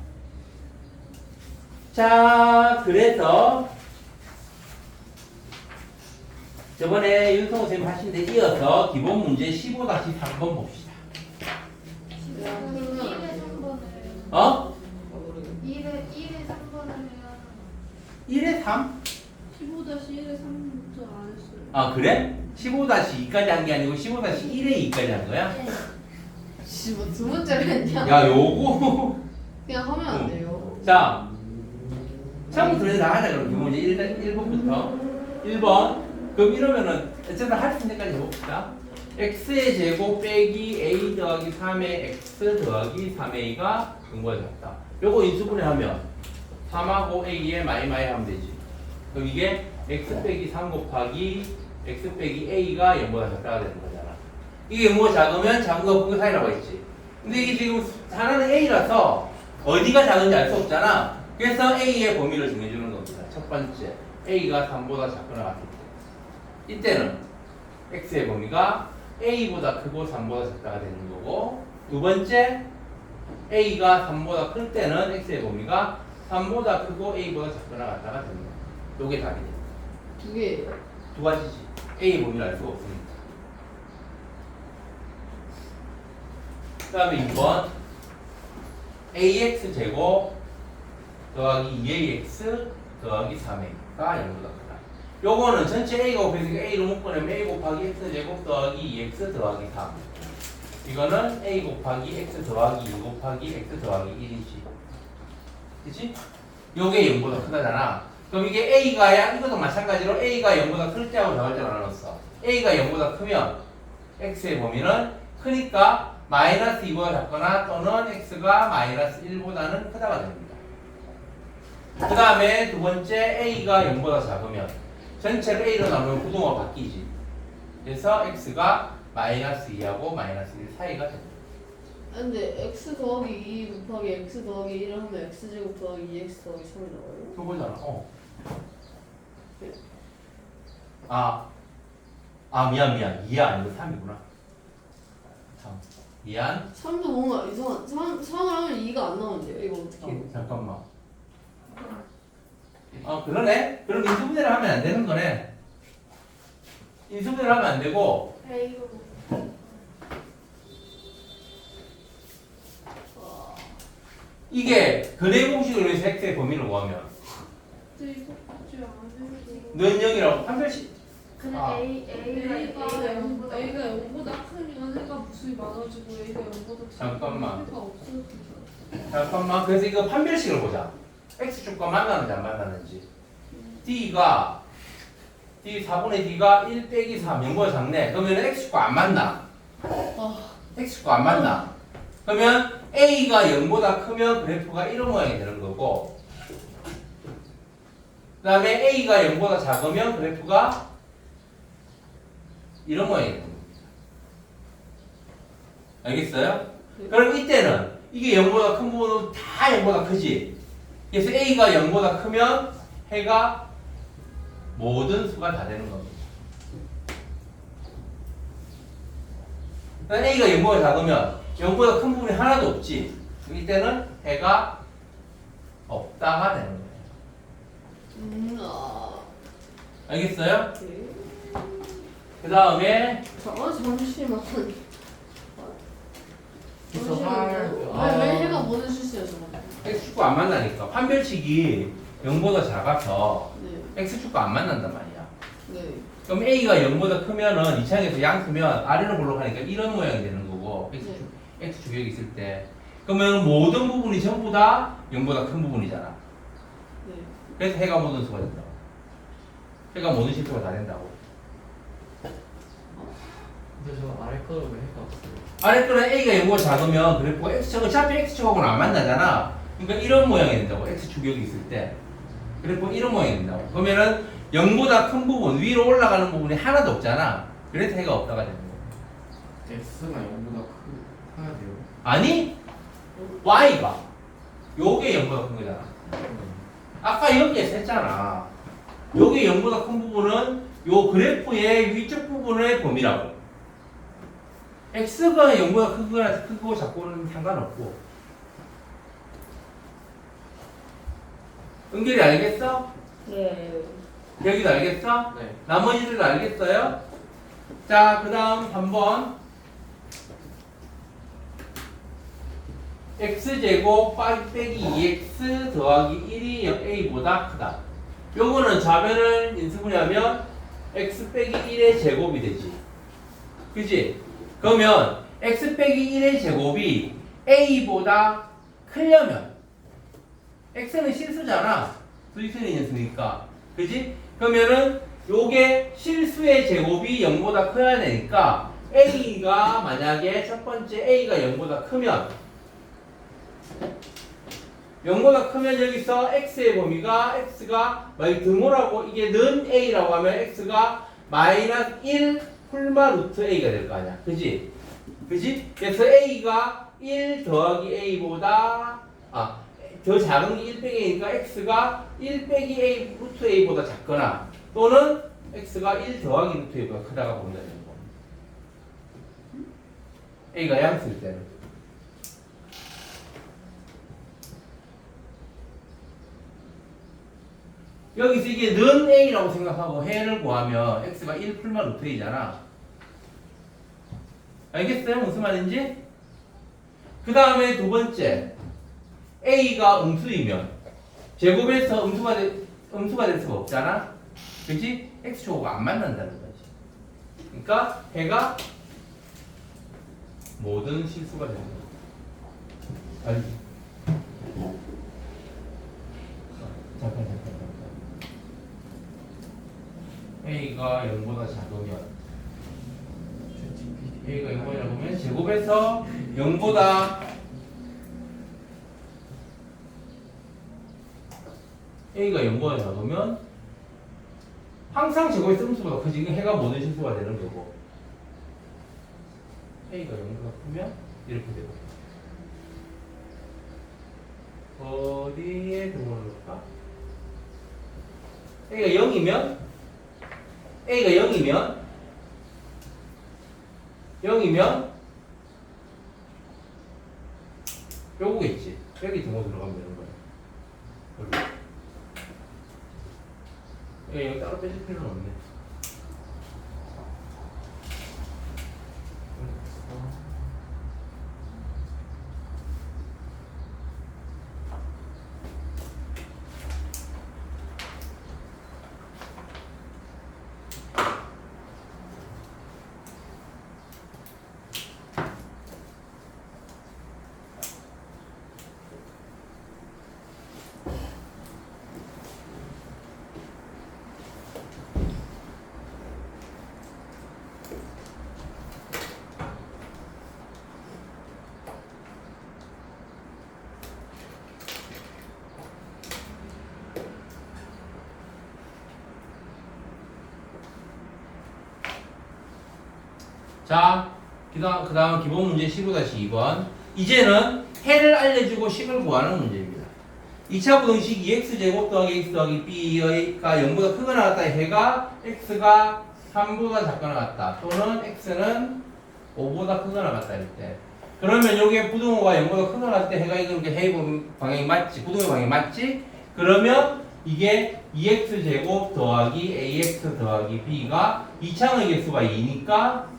자, 그래서 저번에 윤성호 선생님 하신 데 이어서 기본 문제 15-3번 봅시다. 1의 3번을 어? 1의 3번을 해야 1에 3? 15-1의 3부터 안 했어요. 아, 그래? 15-2까지 한 게 아니고 15-1에 2까지 한 거야? 두 문제를 했냐? 야, 요거. 그냥 하면 안 돼요. 자, 처음부터 다 하자, 그럼 기본 문제 1번부터. 1번. 그럼 이러면은, 어쨌든 할 수 있는 데까지 해봅시다. x의 제곱 빼기 a 더하기 3의 x 더하기 3a가 근거가 같다. 요거 인수분해하면 3하고 a에 마이마이 하면 되지. 그럼 이게 x 빼기 3 곱하기 x 빼기 a가 0보다 작다가 되는 거잖아. 이게 뭐 작으면 작은 거 큰 거 사이라고 했지. 근데 이게 지금 하나는 a라서 어디가 작은지 알 수 없잖아. 그래서 a의 범위를 정해주는 겁니다. 첫 번째, a가 3보다 작거나 같을 때. 이때는 x의 범위가 a보다 크고 3보다 작다가 되는 거고, 두 번째, a가 3보다 클 때는 x의 범위가 3보다 크고 a보다 작거나 같다가 되는 거예요. 요게 답이 됩니다. 두 개예요. 두 가지지. a 범위를 알 수가 없으니까. 그 다음에 2번 ax 제곱 더하기 2ax 더하기 3a가 0보다 크다. 요거는 전체 a가 곱해서 a로 묶어내면 a 곱하기 x 제곱 더하기 2x 더하기 3. 이거는 a 곱하기 x 더하기 2 곱하기 x 더하기 1이지. 그치? 요게 0보다 크다잖아. 그럼 이게 a가야, 이것도 마찬가지로 a가 0보다 클 때하고 작을 때로 나눴어. a가 0보다 크면 x의 범위는 크니까 마이너스 2보다 작거나 또는 x가 마이너스 1보다는 크다가 됩니다. 그 다음에 두 번째 a가 0보다 작으면 전체를 a로 나누면 구동화 바뀌지. 그래서 x가 마이너스 2하고 마이너스 1 사이가 됩니다. 근데 x 더하기 2 곱하기 x 더하기 1을 하면 x제곱 더하기 2x 더하기 3이 나와요? 그거잖아. 미안. 2야 아니고 3이구나. 미안. 3도 뭔가 이상한 3을 하면 2가 안 나오는데요? 이거 어떻게 잠깐만. 그러네. 그럼 인수분해를 하면 안 되는 거네. 인수분해를 하면 안 되고 A로 이게 근해 공식을 위해서 x의 범위를 구하면 근데 이거 굳이 안 해도 는 0이라고 판별식. 근데 아. A가 0보다 A가 0보다 크면 해가 무수히 많아지고 A가 0보다 잠깐만. 해가 없어지죠. 잠깐만. 그래서 이거 판별식을 보자. x축과 만나는지 안 만나는지. d가 d 4분의 d가 1 빼기 3 0보다 작네. 그러면 x축과 안 만나. x축과 안 만나. 그러면 a가 0보다 크면 그래프가 이런 모양이 되는 거고, 그 다음에 a가 0보다 작으면 그래프가 이런 모양이 되는 겁니다. 알겠어요? 그럼 이때는 이게 0보다 큰 부분은 다 0보다 크지. 그래서 a가 0보다 크면 해가 모든 수가 다 되는 겁니다. 그럼 a가 0보다 작으면 0보다 큰 부분이 하나도 없지. 이때는 해가 없다가 되는 거예요. 알겠어요? 네. 그 다음에 잠시만. 그래서 할 왜 해가 모든 실수였어? x축과 안 만나니까 판별식이 0보다 작아서 네. x축과 안 만난단 말이야. 네. 그럼 a가 0보다 크면은 이창에서 양수면 아래로 볼록하니까 이런 모양이 되는 거고 x축 여기 있을 때 그러면 모든 부분이 전부 다 0보다 큰 부분이잖아. 네. 그래서 해가 모든 수가 된다고. 해가 모든 실수가 다 된다고. 근데 저 아래 거는 왜 해가 없어요? 아래 거는 a가 0보다 작으면 그래프가 x축 어차피 x축하고는 안 만나잖아. 그러니까 이런 모양이 된다고. x축 여기 있을 때 그래프 이런 모양이 된다고. 그러면은 0보다 큰 부분 위로 올라가는 부분이 하나도 없잖아. 그래서 해가 없다가 되는 거야. X가 0보다 커야 돼요? 아니 y가 요게 0보다 큰 거잖아. 아까 여기에서 했잖아. 요게 0보다 큰 부분은 요 그래프의 위쪽 부분의 범위라고. x가 0보다 크거나 크고 작고는 상관없고. 은결이 알겠어? 네. 여기도 알겠어? 네. 나머지들도 알겠어요? 자, 그 다음 3번. x제곱 빼기 2x 더하기 1이 a보다 크다. 요거는 좌변을 인수분해하면 x 빼기 1의 제곱이 되지. 그지? 그러면 x 빼기 1의 제곱이 a보다 크려면 x는 실수잖아. 수직선이 있으니까. 그지? 그러면은 요게 실수의 제곱이 0보다 커야 되니까 a가 만약에 첫 번째 a가 0보다 크면 0보다 크면 여기서 x의 범위가 x가 만약 등호라고 이게 는 a라고 하면 x가 마이너스 1 풀마 루트 a가 될 거 아니야. 그지? 그지? 그래서 a가 1 더하기 a보다 더 작은 게 1 빼기 a니까 x가 1 빼기 a 루트 a보다 작거나 또는 x가 1 더하기 루트 a보다 크다가 본다는 거. a가 양수일 때는. 여기서 이게 는 a라고 생각하고 해를 구하면 x가 1 풀마 루트 a잖아. 알겠어요? 무슨 말인지? 그 다음에 두 번째 a가 음수이면 제곱에서 음수가 될 수가 없잖아. 그치? x축하고 안 만난다는 거지. 그러니까 해가 모든 실수가 되는 거예요. 아니. 잠깐. A가 0보다 작으면 A가 0보다 작으면 제곱에서 0보다 A가 0보다 작으면 항상 제곱에서 음수보다 크지. 이게 해가 모든 실수가 되는 거고 A가 0보다 크면 이렇게 되고 어디에 등호를 넣을까? A가 0이면 요거겠지. 여기 등호 들어가면 되는 거야. 여기 따로 빼줄 필요는 없네. 자, 그 다음 기본 문제 15-2번. 이제는 해를 알려주고 식을 구하는 문제입니다. 2차 부등식 2x제곱 더하기 x 더하기 b가 0보다 크거나 같다. 해가 x가 3보다 작거나 같다. 또는 x는 5보다 크거나 같다. 이럴 때. 그러면 여기에 부등호가 0보다 크거나 같을 때 해가 이렇게 해의 방향이 맞지? 부등호 방향이 맞지? 그러면 이게 2x제곱 더하기 ax 더하기 b가 2차의 개수가 2니까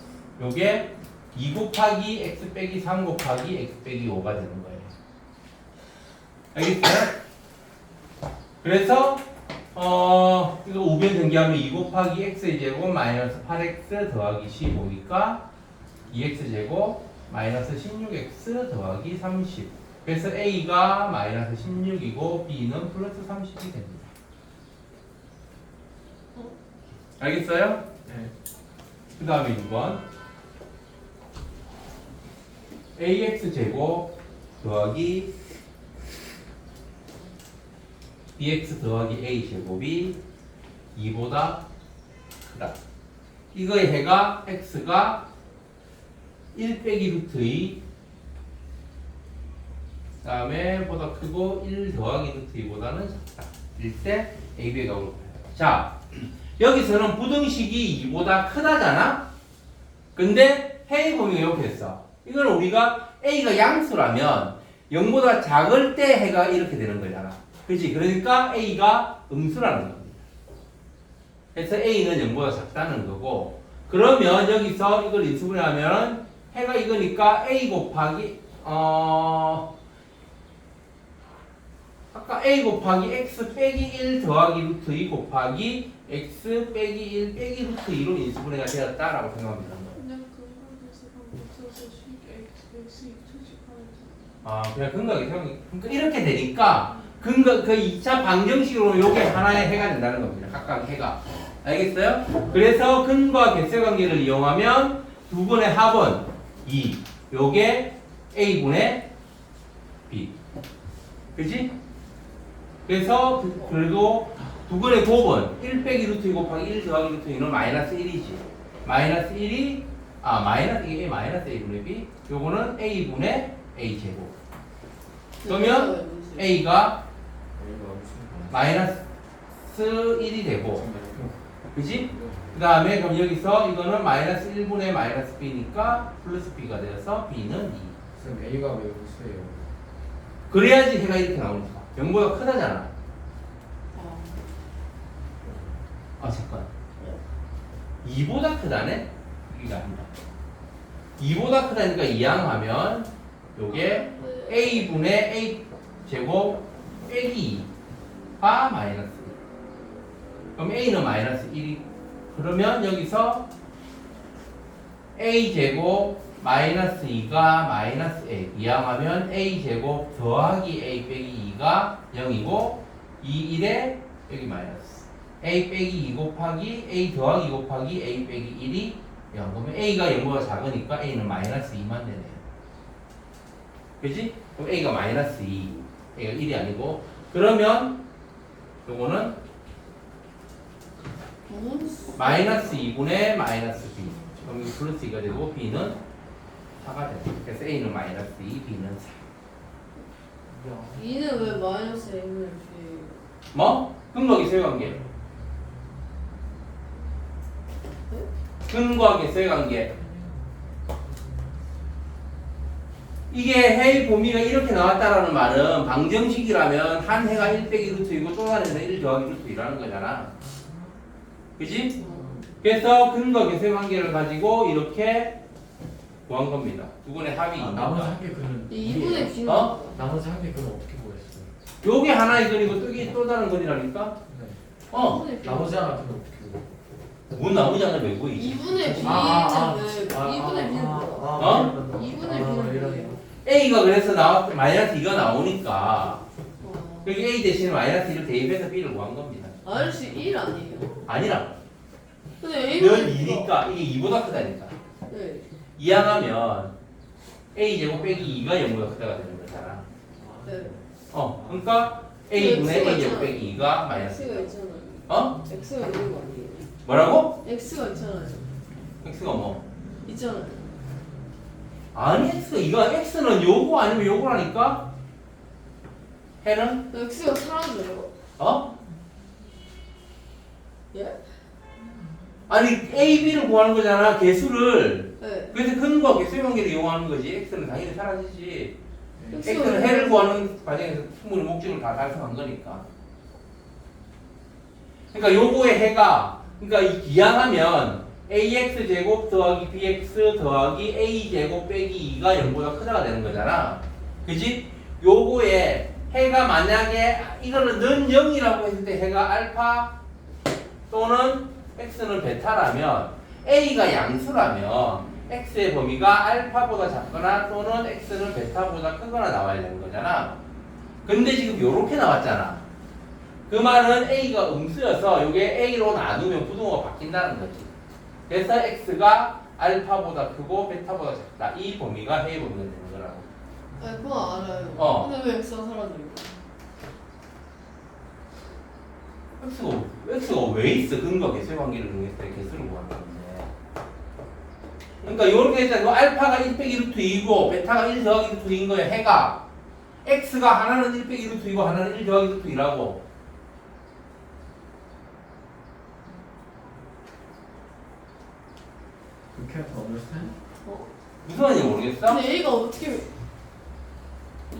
요게 2 곱하기 x 빼기 3 곱하기 x 빼기 5가 되는 거예요. 알겠어요? 그래서 이거 우변 전개하면 2 곱하기 x의 제곱 마이너스 8x 더하기 15니까 2x 제곱 마이너스 16x 더하기 30. 그래서 a가 마이너스 16이고 b는 플러스 30이 됩니다. 알겠어요? 네. 그 다음에 6번 ax 제곱 더하기 bx 더하기 a 제곱이 2보다 크다. 이거의 해가 x가 1 빼기 루트 2 다음에 보다 크고 1 더하기 루트 2보다는 작다. 일 때 a, b가 오를 거예요. 자, 여기서는 부등식이 2보다 크다잖아? 근데 해의 범위가 이렇게 됐어. 이거는 우리가 a가 양수라면 0보다 작을 때 해가 이렇게 되는 거잖아. 그렇지? 그러니까 a가 음수라는 겁니다. 그래서 a는 0보다 작다는 거고, 그러면 여기서 이걸 인수분해하면 해가 이거니까 a 곱하기 아까 a 곱하기 x 빼기 1 더하기 루트 2 곱하기 x 빼기 1 빼기 루트 2로 인수분해가 되었다라고 생각하면 되는 거예요. 그냥 그거를 못해서 x 투식하면서 아, 그냥 근각이 생각이 그러니까 이렇게 되니까 근각 그 2차 방정식으로 요게 하나의 해가 된다는 겁니다. 각각 해가. 알겠어요? 그래서 근과 객세 관계를 이용하면 두 분의 합은 2. 요게 a분의 b. 그지? 그래서 그래도 두 분의 곱은 1 빼기 루트 2 곱하기 1 더하기 루트 2는 마이너스 1이지. 마이너스 1이 마이너스 이게 마이너스 a분의 b. 요거는 a분의 a 제곱. 그러면 a가 마이너스 1이 되고, 그지? 그 다음에 그럼 여기서 이거는 마이너스 1분의 마이너스 b니까 플러스 b가 되어서 b는 2. 선생님 A가 왜 없어요? 그래야지 해가 이렇게 나오니까 0보다 크다잖아. 잠깐 2보다 크다네? 이게 아니다. 2보다 크다니까 이항하면 요게 a분의 a 제곱 빼기 2가 마이너스 1. 그럼 a는 마이너스 1이 그러면 여기서 a 제곱 마이너스 2가 마이너스 a 이항하면 a 제곱 더하기 a 빼기 2가 0이고 2, 1에 여기 마이너스 a 빼기 2 곱하기 a 더하기 2 곱하기 a 빼기 1이 0. 그러면 a가 0보다 작으니까 a는 마이너스 2만 되네요. 그지? 그럼 a가 마이너스 2, a가 1이 아니고 그러면 요거는 마이너스 2분의 마이너스 b. 그럼 이거 플러스 2가 되고 b는 4가 됩니다. 그래서 a는 마이너스 2, b는 4. 2는 왜 마이너스 M을 지? 뭐? 근거하기 세관계. 근거하기 세관계. 이게 해의 범위가 이렇게 나왔다라는 말은 방정식이라면 한 해가 1 빼기 루트이고 또 다른 해는 1 더하기 루트이라는 거잖아. 그지? 그래서 근거 계세관계를 가지고 이렇게 구한 겁니다. 두 분의 합이 아, 있는 나머지 거. 한 개 그는 2분의 B는 어? 나머지 한 개 그는 어떻게 구했어요? 요게 하나의 근이고 또 다른 근이라니까? 네. 어. 나머지 하나 그는 어떻게 구했어요? 뭔 나머지 하나 왜 보이지? 2분의 B는 아, 왜? 2분의 B는 뭐야? 어? 2분의 B는 뭐예요? A가 그래서 마이너스 2가 나오니까 어. 여기 A 대신에 마이너스 1을 대입해서 B를 구한 겁니다. 아저씨 1 아니에요? 아니라. 근데 는 A는 2니까 이게 2보다 크다니까. 네. 이항하면 A 제곱 빼기 2가 0보다 크다가 되는 거잖아. 네. 그러니까 A분의 X가 A 제곱 있잖아. 빼기 2가 마이너스. X가 있잖아요. 어? X가 있는 거 아니에요? 뭐라고? X가 있잖아요. X가 뭐? 있잖아요. 아니 X는 요거 아니면 요거라니까? 해는? X가 사라져요? 어? 예? 아니 A, B를 구하는 거잖아 개수를. 네. 그래서 근거 개수 관계를 이용하는 거지. X는 당연히 사라지지. X가 X는 해를 구하는 과정에서 충분히 목적을 다 달성한 거니까. 그러니까 요거의 해가 그러니까 이항하면 ax 제곱 더하기 bx 더하기 a 제곱 빼기 2가 0보다 크다가 되는 거잖아. 그지? 요거의 해가 만약에 이거는 는 0이라고 했을 때 해가 알파 또는 x는 베타라면 a가 양수라면 x의 범위가 알파보다 작거나 또는 x는 베타보다 크거나 나와야 되는 거잖아. 근데 지금 요렇게 나왔잖아. 그 말은 a가 음수여서 요게 a로 나누면 부등호가 바뀐다는 거지. 그래서 x가 알파보다 크고 베타보다 작다. 이 범위가 해의 범위가 되는 거라고. 네, 그건 알아요. 어. 근데 왜 X가 사라져요? x가 왜 있어? 근거 개수 관계를 이용해서 개수를 구하는 건데. 그러니까 요렇게 했잖아. 알파가 1 빼기 루트 2고 베타가 1 더하기 루트 2인 거야. 해가 x가 하나는 1 빼기 루트 2고 하나는 1 더하기 루트 2라고. You can't understand? 어? 무슨 말인지 모르겠어? 근데 A가 어떻게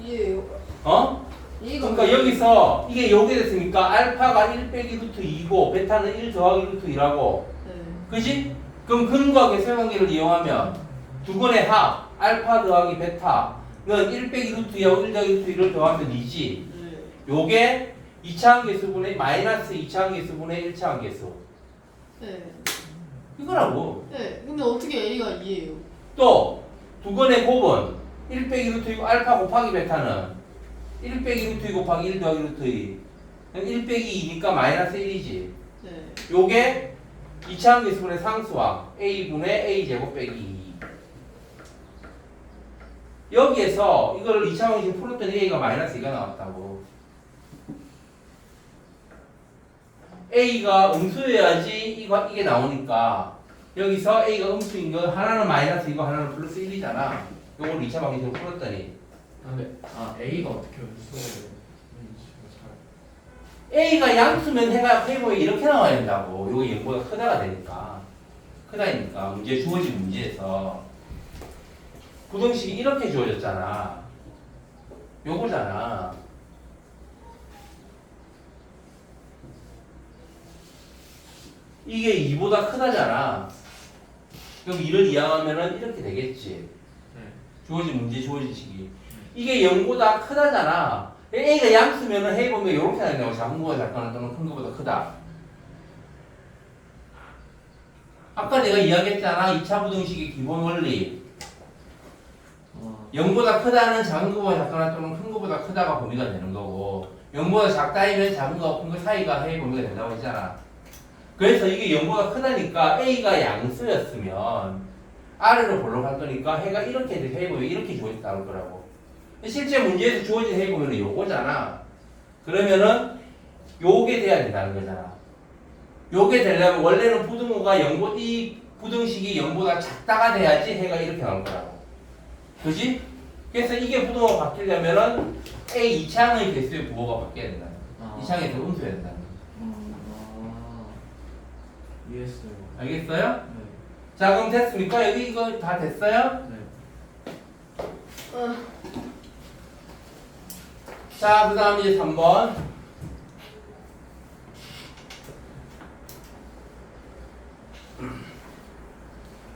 이해해요? 어? A가 그러니까 여기서 이게 요게 됐으니까 알파가 1 빼기 루트 2고 베타는 1 더하기 루트 2라고. 네. 그지? 그럼 근과 개수 관계를 이용하면 두 번의 합 알파 더하기 베타는 1 빼기 루트 2하고 1 더하기 루트 2를 더하면 2지. 네. 요게 2차항 개수분의 마이너스 2차항 개수분의 1차항 개수. 네. 이거라고. 네. 근데 어떻게 A가 2예요? 또 두 번의 곱은 1 빼기 루트 2고 알파 곱하기 베타는 1 빼기 루트 2 곱하기 1 더하기 루트 2. 1 빼기 2니까 마이너스 1이지. 네. 요게 2차항 개수분의 상수항 a분의 a 제곱 빼기 2. 여기에서 이걸 2차항 지금 풀었더니 a가 마이너스 2가 나왔다고. a가 음수여야지 이게 나오니까 여기서 a가 음수인 거 하나는 마이너스 2고 하나는 플러스 1이잖아. 요걸 2차 방식으로 풀었더니 A가 어떻게 음수를 a가 양수면 해가 해보에 이렇게 나와야 된다고. 요게 0보다 크다가 되니까. 크다니까 문제 주어진 문제에서 부등식이 이렇게 주어졌잖아. 요거잖아. 이게 2보다 크다잖아. 그럼 2를 이항하면은 이렇게 되겠지. 주어진 문제 주어진 식이. 이게 0보다 크다잖아. a가 양수면은 해보면 이렇게 나온다고. 작은 거보다 작거나 또는 큰 거보다 크다. 아까 내가 이야기했잖아. 2차 부등식의 기본 원리. 0보다 크다는 작은 거보다 작거나 또는 큰 거보다 크다가 범위가 되는 거고 0보다 작다이면 작은 거와 큰 거 사이가 해의 범위가 된다고 했잖아. 그래서 이게 0보다 크다니까 A가 양수였으면 R을 볼록 할 거니까 해가 이렇게 돼 해의 범위 이렇게 주어져 나올 거라고. 실제 문제에서 주어진 해의 범위는 요거잖아. 그러면은 요게 돼야 된다는 거잖아. 요게 되려면 원래는 부등호가 이 부등식이 0보다 작다가 돼야지 해가 이렇게 나올 거라고. 그지? 그래서 이게 부등호가 바뀌려면은 A 2창의 개수의 부호가 바뀌어야 된다. 2창에서 음수해야 된다. 이해했어요. 알겠어요? 네. 자, 그럼 됐습니까? 여기 이거 다 됐어요? 네. 자, 그 다음 이제 3번.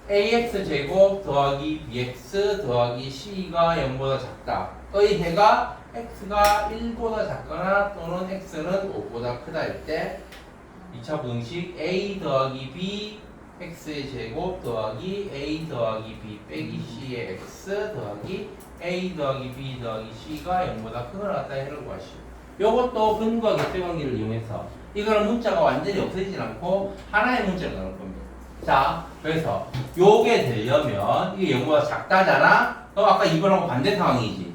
AX제곱 더하기 BX 더하기 C가 0보다 작다. 의 해가 X가 1보다 작거나 또는 X는 5보다 크다일 때 2차 부등식 A 더하기 B X의 제곱 더하기 A 더하기 B 빼기 C의 X 더하기 A 더하기 B 더하기 C가 0보다 크거나 같다 해를 구하시오. 요것도 근과 객체 관계를 이용해서 이거는 문자가 완전히 없어지진 않고 하나의 문자가 나올 겁니다. 자, 그래서 요게 되려면 이게 0보다 작다잖아? 그럼 아까 2번하고 반대 상황이지.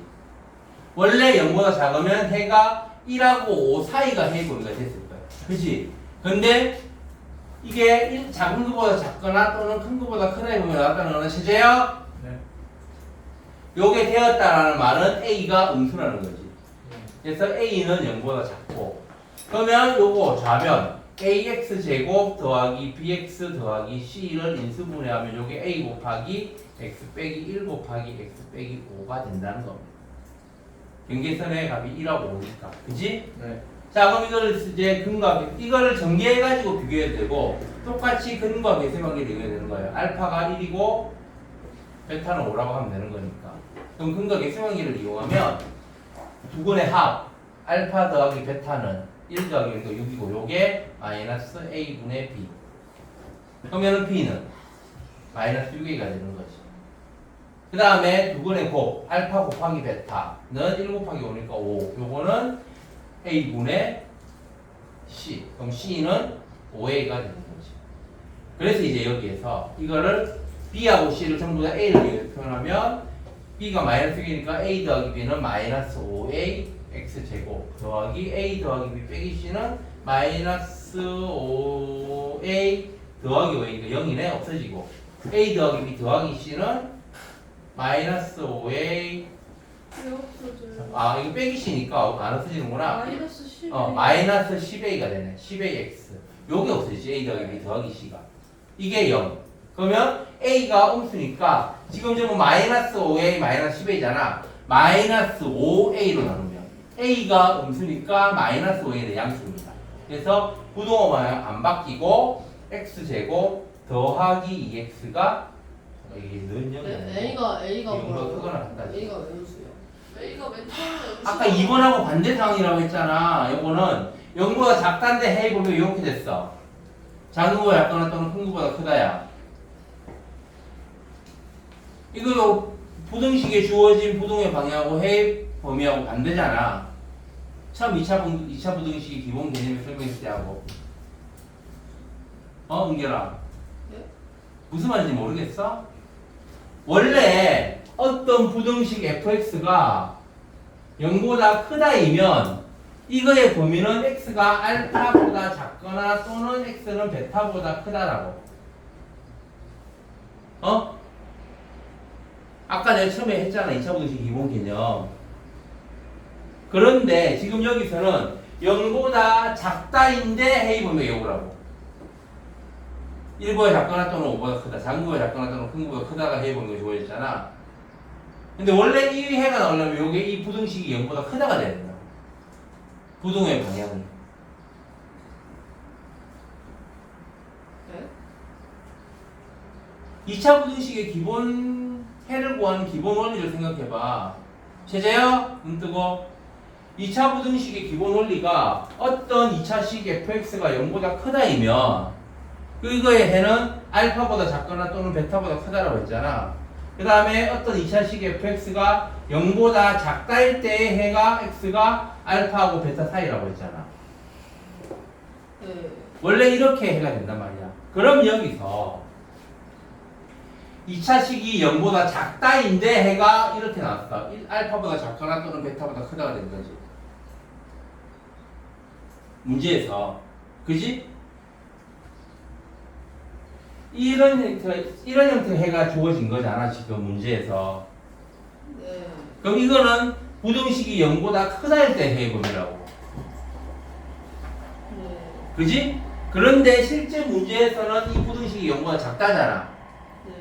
원래 0보다 작으면 해가 1하고 5 사이가 해의 범위가 됐을 거야. 그치? 근데 이게 작은 것보다 작거나 또는 큰 것보다 크다의 범위가 나왔다는 거는 실제요? 네. 요게 되었다라는 말은 A가 음수라는 거지. 그래서 A는 0보다 작고 그러면 요거 좌변 AX 제곱 더하기 BX 더하기 C를 인수분해하면 요게 A 곱하기 X 빼기 1 곱하기 X 빼기 5가 된다는 겁니다. 경계선의 값이 1하고 5니까. 그지? 네. 자, 그럼 이거를 이제 근과 이거를 전개해가지고 비교해도 되고 똑같이 근과 계세 관계를 이용해야 되는 거예요. 알파가 1이고 베타는 5라고 하면 되는 거니까. 그럼 근과 계세 관계를 이용하면 두 근의 합 알파 더하기 베타는 1 더하기 1도 6이고 요게 마이너스 A분의 B. 그러면은 B는 마이너스 6A가 되는 거지. 그 다음에 두 근의 곱 알파 곱하기 베타는 1 곱하기 5니까 5. 요거는 A분의 C. 그럼 C는 5A가 되는 거지. 그래서 이제 여기에서 이거를 B하고 C를 전부 다 A를 이용해서 표현하면 B가 마이너스 6이니까 A 더하기 B는 마이너스 5A X제곱 더하기 A 더하기 B 빼기 C는 마이너스 5A 더하기 5A니까 0이네 없어지고 A 더하기 B 더하기 C는 마이너스 5A 왜 없어져요? 아 이거 빼기 C니까 안 없어지는구나. 마이너스 10. 마이너스 10A가 되네. 10AX. 요게 없어지지. A 더하기 B 더하기 C가. 이게 0. 그러면 A가 음수니까 지금 전부 마이너스 5A 마이너스 10A잖아. 마이너스 5A로 나누면 A가 음수니까 마이너스 5A는 양수입니다. 그래서 부동호만 안 바뀌고 X제곱 더하기 2X가 이게 는 0이 A가 뭐라고? 크거나 뭐라고? 같다. A가 음수요. A가 맨 처음에 아까 2번하고 반대 상황이라고 했잖아. 요거는 0보다 작다인데 해이 보면 이렇게 됐어. 작은 거보다 작거나 또는 큰 거보다 크다야. 이거 부등식에 주어진 부등의 방향하고 해이 범위하고 반대잖아. 처음 2차 부등식 기본 개념을 설명했을 때하고. 은결아. 네? 무슨 말인지 모르겠어? 원래 어떤 부등식 fx가 0보다 크다이면 이거의 범위는 x가 알파보다 작거나 또는 x는 베타보다 크다라고. 아까 내가 처음에 했잖아. 2차 부등식 기본 개념. 그런데 지금 여기서는 0보다 작다인데 해이 범위가 요거라고. 1보다 작거나 또는 5보다 크다. 작은 거보다 작거나 또는 큰 거보다 크다가 해이 범위가 주어졌잖아. 근데 원래 이 해가 나오려면 요게 이 부등식이 0보다 크다가 돼야 된다. 부등의 방향은. 네? 2차 부등식의 기본 해를 구하는 기본 원리를 생각해봐. 제재야? 눈 뜨고. 2차 부등식의 기본 원리가 어떤 2차식 fx가 0보다 크다이면 이거의 해는 알파보다 작거나 또는 베타보다 크다라고 했잖아. 그 다음에 어떤 2차식 fx가 0보다 작다일 때의 해가 x가 알파하고 베타 사이라고 했잖아. 네. 원래 이렇게 해가 된단 말이야. 그럼 여기서 2차식이 0보다 작다인데 해가 이렇게 나왔어. 알파보다 작거나 또는 베타보다 크다가 된 거지. 문제에서. 그지? 이런 형태의 해가 주어진 거잖아, 지금 문제에서. 네. 그럼 이거는 부등식이 0보다 크다일 때 해범이라고. 네. 그지? 그런데 실제 문제에서는 이 부등식이 0보다 작다잖아. 네.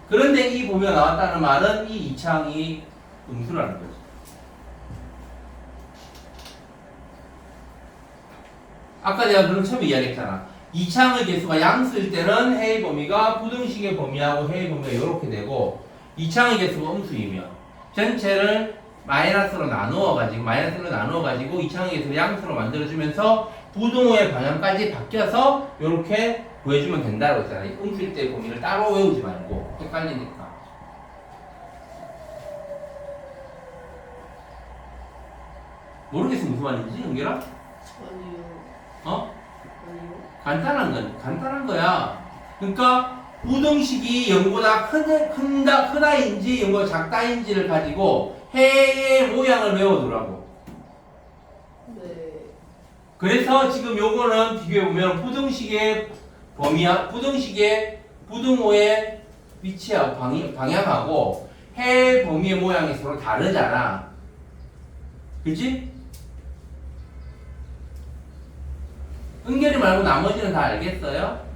그런데 이 보면 나왔다는 말은 이 이창이 음수라는 거지. 아까 내가 그럼 처음에 이야기했잖아. 이창의 개수가 양수일 때는 해의 범위가 부등식의 범위하고 해의 범위가 이렇게 되고, 이창의 개수가 음수이면 전체를 마이너스로 나누어 가지고 이창의 개수를 양수로 만들어주면서 부등호의 방향까지 바뀌어서 이렇게 구해주면 된다고 했잖아. 음수일 때 범위를 따로 외우지 말고 헷갈리니까. 모르겠어 무슨 말인지 연결아? 아니요. 어? 아니요. 간단한 거야. 그러니까 부등식이 0보다 크다인지 0보다 작다인지를 가지고 해의 모양을 외워두라고. 네. 그래서 지금 요거는 비교해보면 부등식의 부등호의 위치하고 방향하고 해의 범위의 모양이 서로 다르잖아. 그치? 은결이 말고 나머지는 다 알겠어요?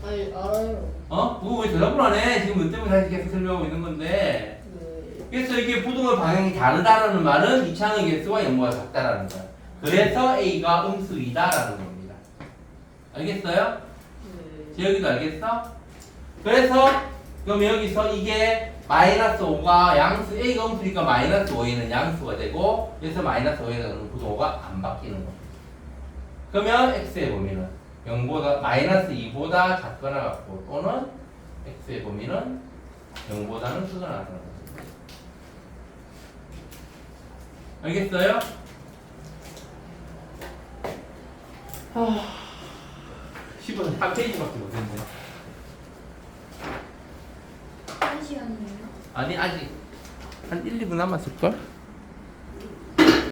아니, 알아요. 어? 그거 왜 대답을 안 해? 지금 너 때문에 사실 계속 설명하고 있는 건데. 네. 그래서 이게 부등호 방향이 다르다라는 말은 이창의 개수가 0보다 작다라는 거야. 그래서 A가 음수이다라는 겁니다. 알겠어요? 네. 여기도 알겠어? 그래서 그럼 여기서 이게 마이너스 5가 양수 A가 음수니까 마이너스 5에는 양수가 되고 그래서 마이너스 5에는 부등호가 안 바뀌는 거야. 그러면 X의 범위는 0보다 마이너스 2보다 작거나 같고 또는 X의 범위는 0보다는 크거나 같다는 거죠. 알겠어요? 10분 한 페이지밖에 못했네. 1시간이에요? 아니 아직 한 1, 2분 남았을걸?